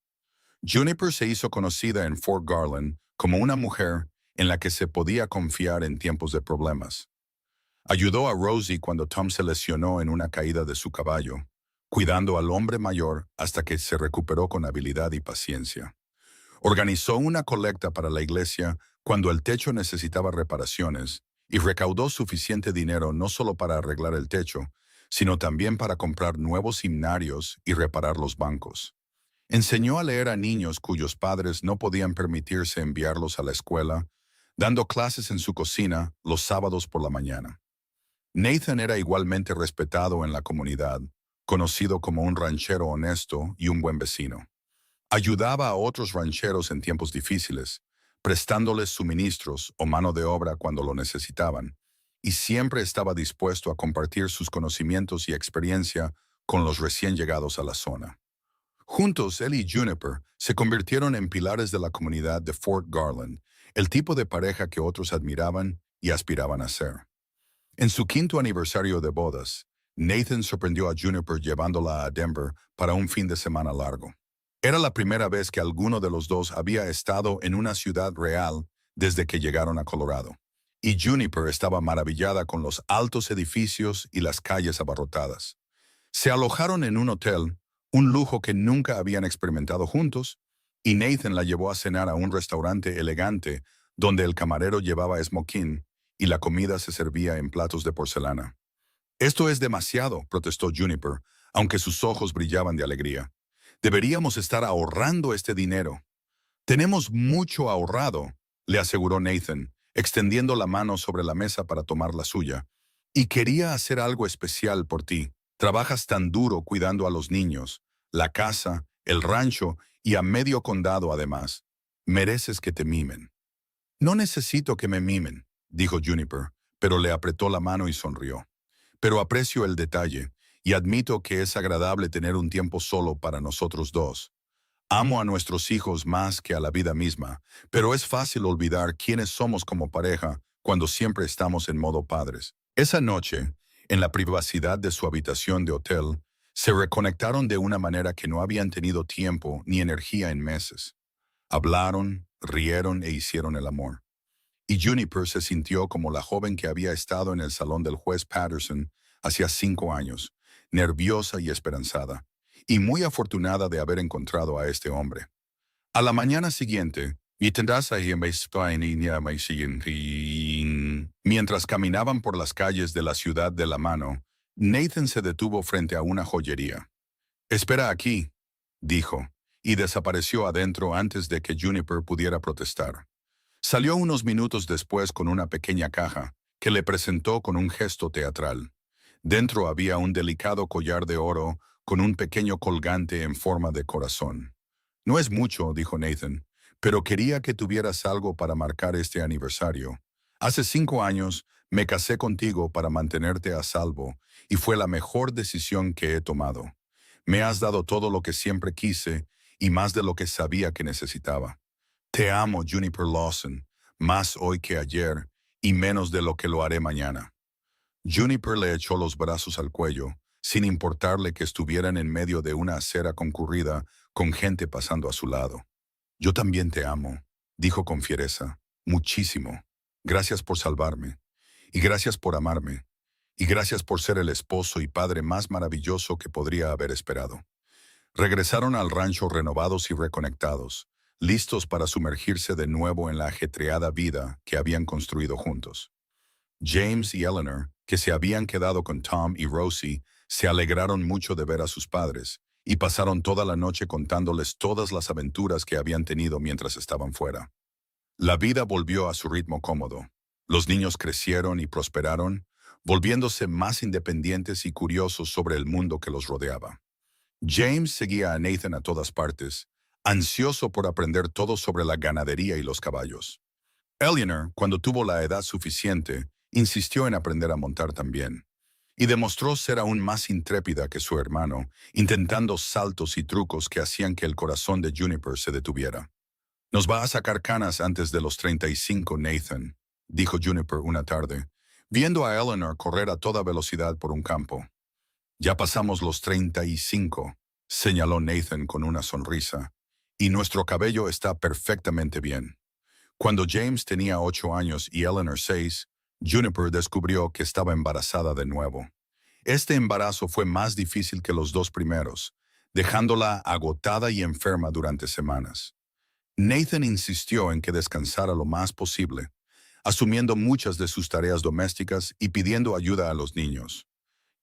Juniper se hizo conocida en Fort Garland como una mujer en la que se podía confiar en tiempos de problemas. Ayudó a Rosie cuando Tom se lesionó en una caída de su caballo, cuidando al hombre mayor hasta que se recuperó con habilidad y paciencia. Organizó una colecta para la iglesia cuando el techo necesitaba reparaciones y recaudó suficiente dinero no solo para arreglar el techo, sino también para comprar nuevos himnarios y reparar los bancos. Enseñó a leer a niños cuyos padres no podían permitirse enviarlos a la escuela, dando clases en su cocina los sábados por la mañana. Nathan era igualmente respetado en la comunidad, conocido como un ranchero honesto y un buen vecino. Ayudaba a otros rancheros en tiempos difíciles, prestándoles suministros o mano de obra cuando lo necesitaban, y siempre estaba dispuesto a compartir sus conocimientos y experiencia con los recién llegados a la zona. Juntos, él y Juniper se convirtieron en pilares de la comunidad de Fort Garland, el tipo de pareja que otros admiraban y aspiraban a ser. En su quinto aniversario de bodas, Nathan sorprendió a Juniper llevándola a Denver para un fin de semana largo. Era la primera vez que alguno de los dos había estado en una ciudad real desde que llegaron a Colorado, y Juniper estaba maravillada con los altos edificios y las calles abarrotadas. Se alojaron en un hotel, un lujo que nunca habían experimentado juntos, y Nathan la llevó a cenar a un restaurante elegante donde el camarero llevaba smoking y la comida se servía en platos de porcelana. «Esto es demasiado», protestó Juniper, aunque sus ojos brillaban de alegría. «Deberíamos estar ahorrando este dinero». «Tenemos mucho ahorrado», le aseguró Nathan, extendiendo la mano sobre la mesa para tomar la suya. «Y quería hacer algo especial por ti. Trabajas tan duro cuidando a los niños, la casa, el rancho y a medio condado además. Mereces que te mimen». «No necesito que me mimen», dijo Juniper, pero le apretó la mano y sonrió. «Pero aprecio el detalle, y admito que es agradable tener un tiempo solo para nosotros dos. Amo a nuestros hijos más que a la vida misma, pero es fácil olvidar quiénes somos como pareja cuando siempre estamos en modo padres». Esa noche, en la privacidad de su habitación de hotel, se reconectaron de una manera que no habían tenido tiempo ni energía en meses. Hablaron, rieron e hicieron el amor. Y Juniper se sintió como la joven que había estado en el salón del juez Patterson hacía 5 años, nerviosa y esperanzada, y muy afortunada de haber encontrado a este hombre. A la mañana siguiente, mientras caminaban por las calles de la ciudad de la mano, Nathan se detuvo frente a una joyería. «Espera aquí», dijo, y desapareció adentro antes de que Juniper pudiera protestar. Salió unos minutos después con una pequeña caja, que le presentó con un gesto teatral. Dentro había un delicado collar de oro con un pequeño colgante en forma de corazón. «No es mucho», dijo Nathan, «pero quería que tuvieras algo para marcar este aniversario. Hace 5 años me casé contigo para mantenerte a salvo, y fue la mejor decisión que he tomado. Me has dado todo lo que siempre quise y más de lo que sabía que necesitaba. Te amo, Juniper Lawson, más hoy que ayer y menos de lo que lo haré mañana». Juniper le echó los brazos al cuello, sin importarle que estuvieran en medio de una acera concurrida con gente pasando a su lado. «Yo también te amo», dijo con fiereza, «muchísimo. Gracias por salvarme, y gracias por amarme, y gracias por ser el esposo y padre más maravilloso que podría haber esperado». Regresaron al rancho renovados y reconectados, listos para sumergirse de nuevo en la ajetreada vida que habían construido juntos. James y Eleanor, que se habían quedado con Tom y Rosie, se alegraron mucho de ver a sus padres, y pasaron toda la noche contándoles todas las aventuras que habían tenido mientras estaban fuera. La vida volvió a su ritmo cómodo. Los niños crecieron y prosperaron, volviéndose más independientes y curiosos sobre el mundo que los rodeaba. James seguía a Nathan a todas partes, ansioso por aprender todo sobre la ganadería y los caballos. Eleanor, cuando tuvo la edad suficiente, insistió en aprender a montar también, y demostró ser aún más intrépida que su hermano, intentando saltos y trucos que hacían que el corazón de Juniper se detuviera. «Nos va a sacar canas antes de los 35, Nathan», dijo Juniper una tarde, viendo a Eleanor correr a toda velocidad por un campo. «Ya pasamos los 35», señaló Nathan con una sonrisa, «y nuestro cabello está perfectamente bien». Cuando James tenía 8 años y Eleanor 6, Juniper descubrió que estaba embarazada de nuevo. Este embarazo fue más difícil que los dos primeros, dejándola agotada y enferma durante semanas. Nathan insistió en que descansara lo más posible, asumiendo muchas de sus tareas domésticas y pidiendo ayuda a los niños.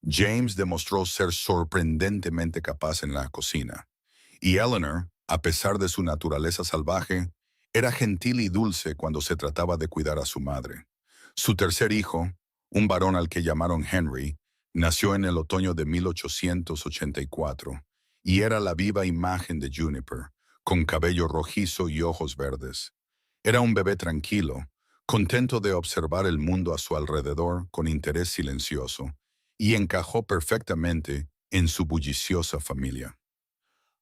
James demostró ser sorprendentemente capaz en la cocina, y Eleanor, a pesar de su naturaleza salvaje, era gentil y dulce cuando se trataba de cuidar a su madre. Su tercer hijo, un varón al que llamaron Henry, nació en el otoño de 1884 y era la viva imagen de Juniper, con cabello rojizo y ojos verdes. Era un bebé tranquilo, contento de observar el mundo a su alrededor con interés silencioso, y encajó perfectamente en su bulliciosa familia.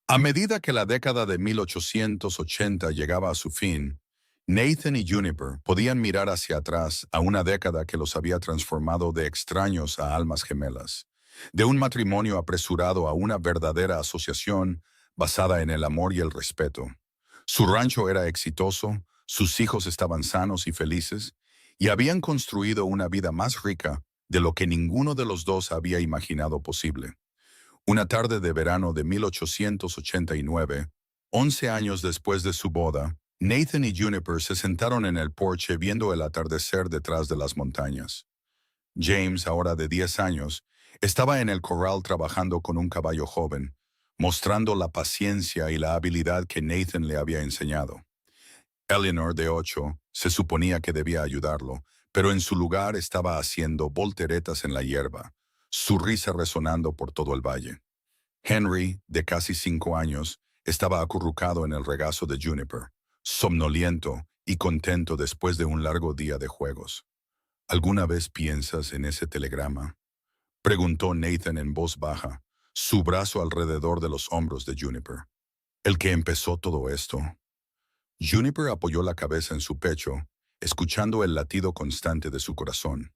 A medida que la década de 1880 llegaba a su fin, Nathan y Juniper podían mirar hacia atrás a una década que los había transformado de extraños a almas gemelas, de un matrimonio apresurado a una verdadera asociación basada en el amor y el respeto. Su rancho era exitoso, sus hijos estaban sanos y felices, y habían construido una vida más rica de lo que ninguno de los dos había imaginado posible. Una tarde de verano de 1889, 11 años después de su boda, Nathan y Juniper se sentaron en el porche viendo el atardecer detrás de las montañas. James, ahora de 10 años, estaba en el corral trabajando con un caballo joven, mostrando la paciencia y la habilidad que Nathan le había enseñado. Eleanor, de 8, se suponía que debía ayudarlo, pero en su lugar estaba haciendo volteretas en la hierba, su risa resonando por todo el valle. Henry, de casi 5 años, estaba acurrucado en el regazo de Juniper, somnoliento y contento después de un largo día de juegos. ¿Alguna vez piensas en ese telegrama?, preguntó Nathan en voz baja, su brazo alrededor de los hombros de Juniper. ¿El que empezó todo esto? Juniper apoyó la cabeza en su pecho, escuchando el latido constante de su corazón.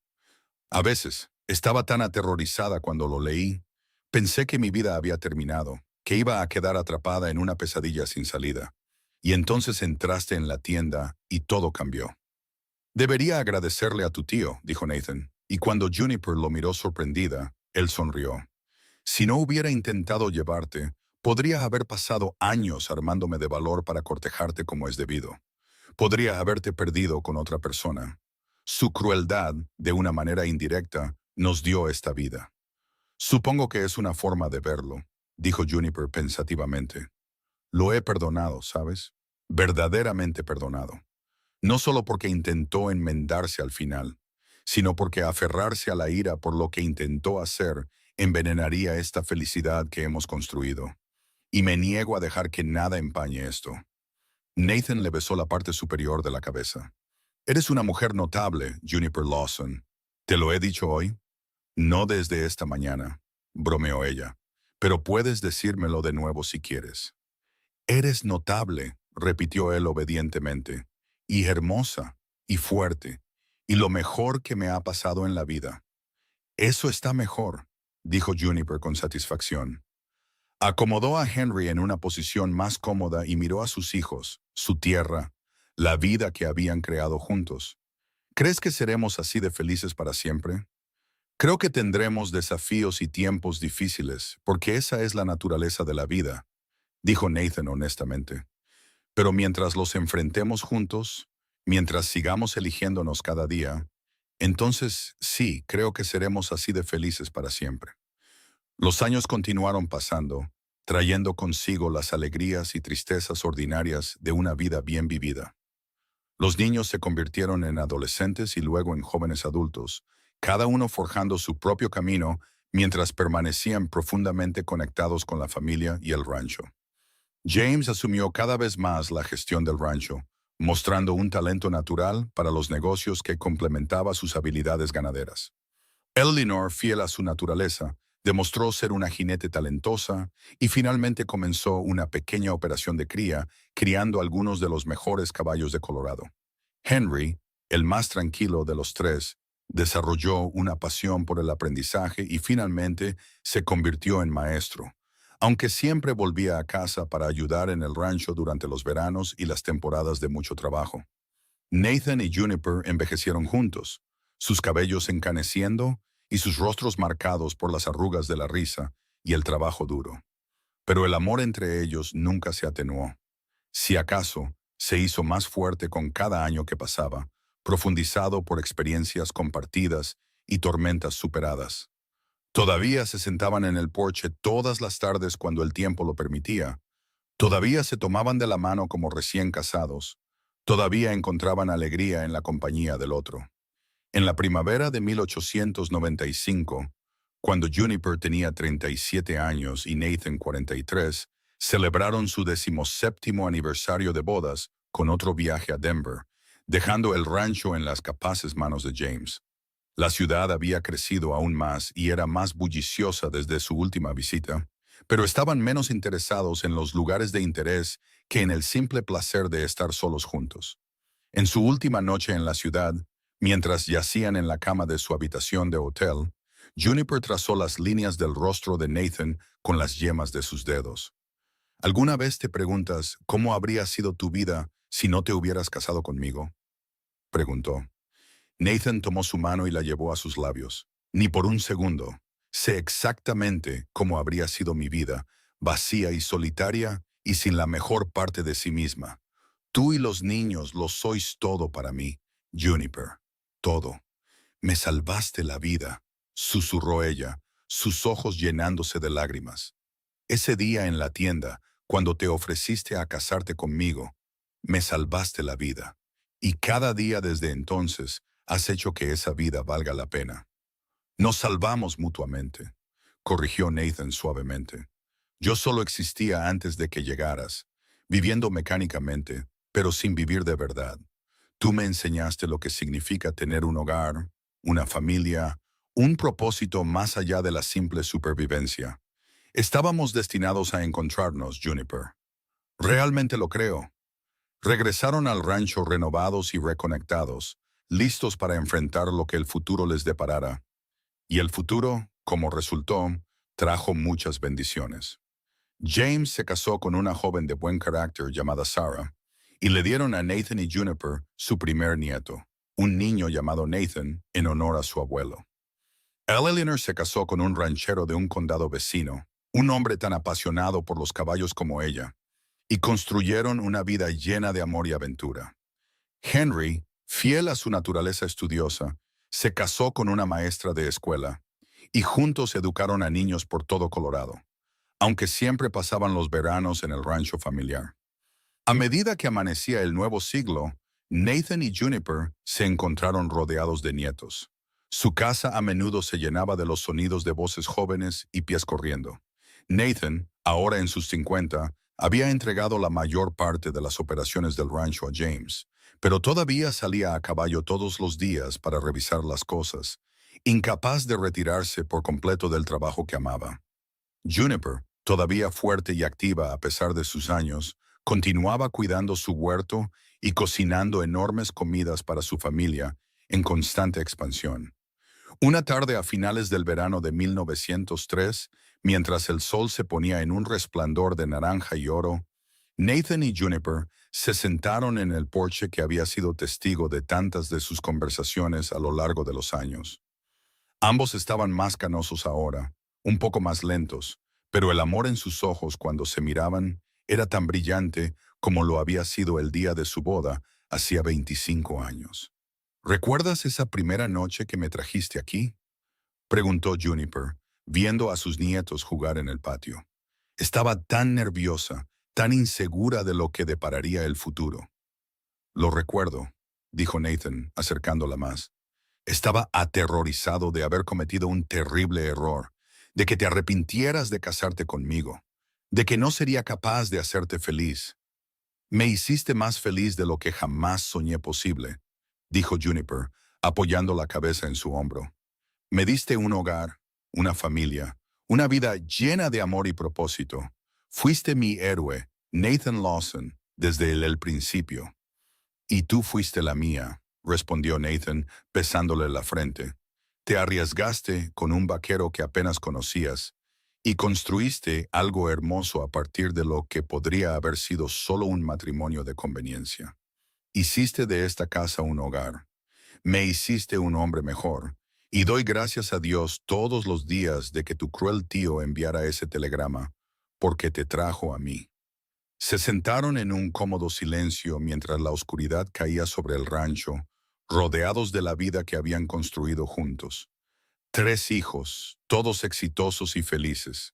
A veces, estaba tan aterrorizada cuando lo leí. Pensé que mi vida había terminado, que iba a quedar atrapada en una pesadilla sin salida. Y entonces entraste en la tienda y todo cambió. Debería agradecerle a tu tío, dijo Nathan, y cuando Juniper lo miró sorprendida, él sonrió. Si no hubiera intentado llevarte, podría haber pasado años armándome de valor para cortejarte como es debido. Podría haberte perdido con otra persona. Su crueldad, de una manera indirecta, nos dio esta vida. Supongo que es una forma de verlo, dijo Juniper pensativamente. Lo he perdonado, ¿sabes? Verdaderamente perdonado. No solo porque intentó enmendarse al final, sino porque aferrarse a la ira por lo que intentó hacer envenenaría esta felicidad que hemos construido. Y me niego a dejar que nada empañe esto. Nathan le besó la parte superior de la cabeza. Eres una mujer notable, Juniper Lawson. ¿Te lo he dicho hoy? No desde esta mañana, bromeó ella, pero puedes decírmelo de nuevo si quieres. Eres notable, repitió él obedientemente, y hermosa, y fuerte, y lo mejor que me ha pasado en la vida. Eso está mejor, dijo Juniper con satisfacción. Acomodó a Henry en una posición más cómoda y miró a sus hijos, su tierra, la vida que habían creado juntos. ¿Crees que seremos así de felices para siempre? Creo que tendremos desafíos y tiempos difíciles, porque esa es la naturaleza de la vida, dijo Nathan honestamente. Pero mientras los enfrentemos juntos, mientras sigamos eligiéndonos cada día, entonces sí, creo que seremos así de felices para siempre. Los años continuaron pasando, trayendo consigo las alegrías y tristezas ordinarias de una vida bien vivida. Los niños se convirtieron en adolescentes y luego en jóvenes adultos, cada uno forjando su propio camino mientras permanecían profundamente conectados con la familia y el rancho. James asumió cada vez más la gestión del rancho, mostrando un talento natural para los negocios que complementaba sus habilidades ganaderas. Eleanor, fiel a su naturaleza, demostró ser una jinete talentosa y finalmente comenzó una pequeña operación de cría, criando algunos de los mejores caballos de Colorado. Henry, el más tranquilo de los tres, desarrolló una pasión por el aprendizaje y finalmente se convirtió en maestro, aunque siempre volvía a casa para ayudar en el rancho durante los veranos y las temporadas de mucho trabajo. Nathan y Juniper envejecieron juntos, sus cabellos encaneciendo y sus rostros marcados por las arrugas de la risa y el trabajo duro. Pero el amor entre ellos nunca se atenuó. Si acaso, se hizo más fuerte con cada año que pasaba, profundizado por experiencias compartidas y tormentas superadas. Todavía se sentaban en el porche todas las tardes cuando el tiempo lo permitía. Todavía se tomaban de la mano como recién casados. Todavía encontraban alegría en la compañía del otro. En la primavera de 1895, cuando Juniper tenía 37 años y Nathan 43, celebraron su 17º aniversario de bodas con otro viaje a Denver, dejando el rancho en las capaces manos de James. La ciudad había crecido aún más y era más bulliciosa desde su última visita, pero estaban menos interesados en los lugares de interés que en el simple placer de estar solos juntos. En su última noche en la ciudad, mientras yacían en la cama de su habitación de hotel, Juniper trazó las líneas del rostro de Nathan con las yemas de sus dedos. ¿Alguna vez te preguntas cómo habría sido tu vida si no te hubieras casado conmigo? Preguntó. Nathan tomó su mano y la llevó a sus labios. Ni por un segundo. Sé exactamente cómo habría sido mi vida, vacía y solitaria y sin la mejor parte de sí misma. Tú y los niños lo sois todo para mí, Juniper. Todo. Me salvaste la vida, susurró ella, sus ojos llenándose de lágrimas. Ese día en la tienda, cuando te ofreciste a casarte conmigo, me salvaste la vida. Y cada día desde entonces has hecho que esa vida valga la pena. Nos salvamos mutuamente, corrigió Nathan suavemente. Yo solo existía antes de que llegaras, viviendo mecánicamente, pero sin vivir de verdad. Tú me enseñaste lo que significa tener un hogar, una familia, un propósito más allá de la simple supervivencia. Estábamos destinados a encontrarnos, Juniper. Realmente lo creo. Regresaron al rancho renovados y reconectados, listos para enfrentar lo que el futuro les deparara. Y el futuro, como resultó, trajo muchas bendiciones. James se casó con una joven de buen carácter llamada Sarah, y le dieron a Nathan y Juniper su primer nieto, un niño llamado Nathan en honor a su abuelo. Eleanor se casó con un ranchero de un condado vecino, un hombre tan apasionado por los caballos como ella, y construyeron una vida llena de amor y aventura. Henry, fiel a su naturaleza estudiosa, se casó con una maestra de escuela, y juntos educaron a niños por todo Colorado, aunque siempre pasaban los veranos en el rancho familiar. A medida que amanecía el nuevo siglo, Nathan y Juniper se encontraron rodeados de nietos. Su casa a menudo se llenaba de los sonidos de voces jóvenes y pies corriendo. Nathan, ahora en sus 50, había entregado la mayor parte de las operaciones del rancho a James, pero todavía salía a caballo todos los días para revisar las cosas, incapaz de retirarse por completo del trabajo que amaba. Juniper, todavía fuerte y activa a pesar de sus años, continuaba cuidando su huerto y cocinando enormes comidas para su familia en constante expansión. Una tarde a finales del verano de 1903, mientras el sol se ponía en un resplandor de naranja y oro, Nathan y Juniper se sentaron en el porche que había sido testigo de tantas de sus conversaciones a lo largo de los años. Ambos estaban más canosos ahora, un poco más lentos, pero el amor en sus ojos cuando se miraban era tan brillante como lo había sido el día de su boda hacía 25 años. ¿Recuerdas esa primera noche que me trajiste aquí? Preguntó Juniper, viendo a sus nietos jugar en el patio. Estaba tan nerviosa, tan insegura de lo que depararía el futuro. Lo recuerdo, dijo Nathan, acercándola más. Estaba aterrorizado de haber cometido un terrible error, de que te arrepintieras de casarte conmigo, de que no sería capaz de hacerte feliz. Me hiciste más feliz de lo que jamás soñé posible, dijo Juniper, apoyando la cabeza en su hombro. Me diste un hogar, una familia, una vida llena de amor y propósito. Fuiste mi héroe, Nathan Lawson, desde el principio. Y tú fuiste la mía, respondió Nathan, besándole la frente. Te arriesgaste con un vaquero que apenas conocías y construiste algo hermoso a partir de lo que podría haber sido solo un matrimonio de conveniencia. Hiciste de esta casa un hogar. Me hiciste un hombre mejor, Y doy gracias a Dios todos los días de que tu cruel tío enviara ese telegrama, porque te trajo a mí. Se sentaron en un cómodo silencio mientras la oscuridad caía sobre el rancho, rodeados de la vida que habían construido juntos. 3 hijos, todos exitosos y felices.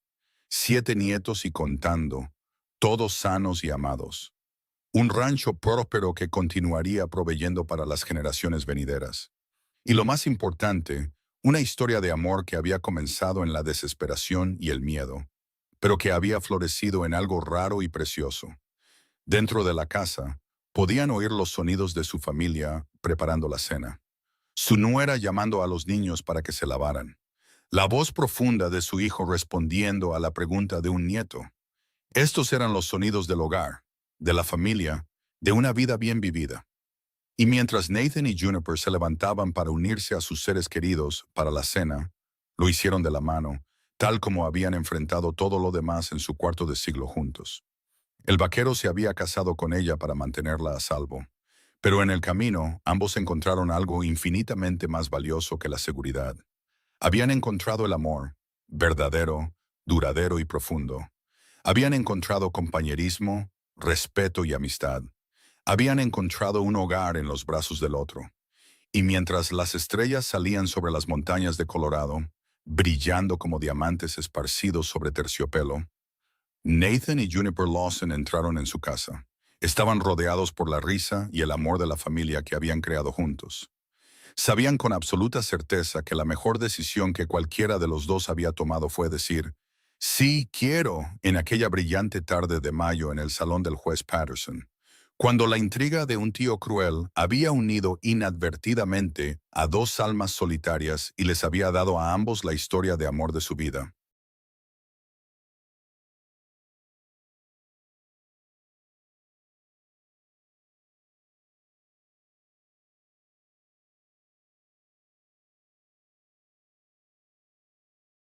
7 nietos y contando, todos sanos y amados. Un rancho próspero que continuaría proveyendo para las generaciones venideras. Y lo más importante, una historia de amor que había comenzado en la desesperación y el miedo, pero que había florecido en algo raro y precioso. Dentro de la casa, podían oír los sonidos de su familia preparando la cena. Su nuera llamando a los niños para que se lavaran. La voz profunda de su hijo respondiendo a la pregunta de un nieto. Estos eran los sonidos del hogar, de la familia, de una vida bien vivida. Y mientras Nathan y Juniper se levantaban para unirse a sus seres queridos para la cena, lo hicieron de la mano, tal como habían enfrentado todo lo demás en su cuarto de siglo juntos. El vaquero se había casado con ella para mantenerla a salvo, pero en el camino ambos encontraron algo infinitamente más valioso que la seguridad. Habían encontrado el amor, verdadero, duradero y profundo. Habían encontrado compañerismo, respeto y amistad. Habían encontrado un hogar en los brazos del otro. Y mientras las estrellas salían sobre las montañas de Colorado, brillando como diamantes esparcidos sobre terciopelo, Nathan y Juniper Lawson entraron en su casa. Estaban rodeados por la risa y el amor de la familia que habían creado juntos. Sabían con absoluta certeza que la mejor decisión que cualquiera de los dos había tomado fue decir, sí quiero, en aquella brillante tarde de mayo en el salón del juez Patterson, cuando la intriga de un tío cruel había unido inadvertidamente a dos almas solitarias y les había dado a ambos la historia de amor de su vida.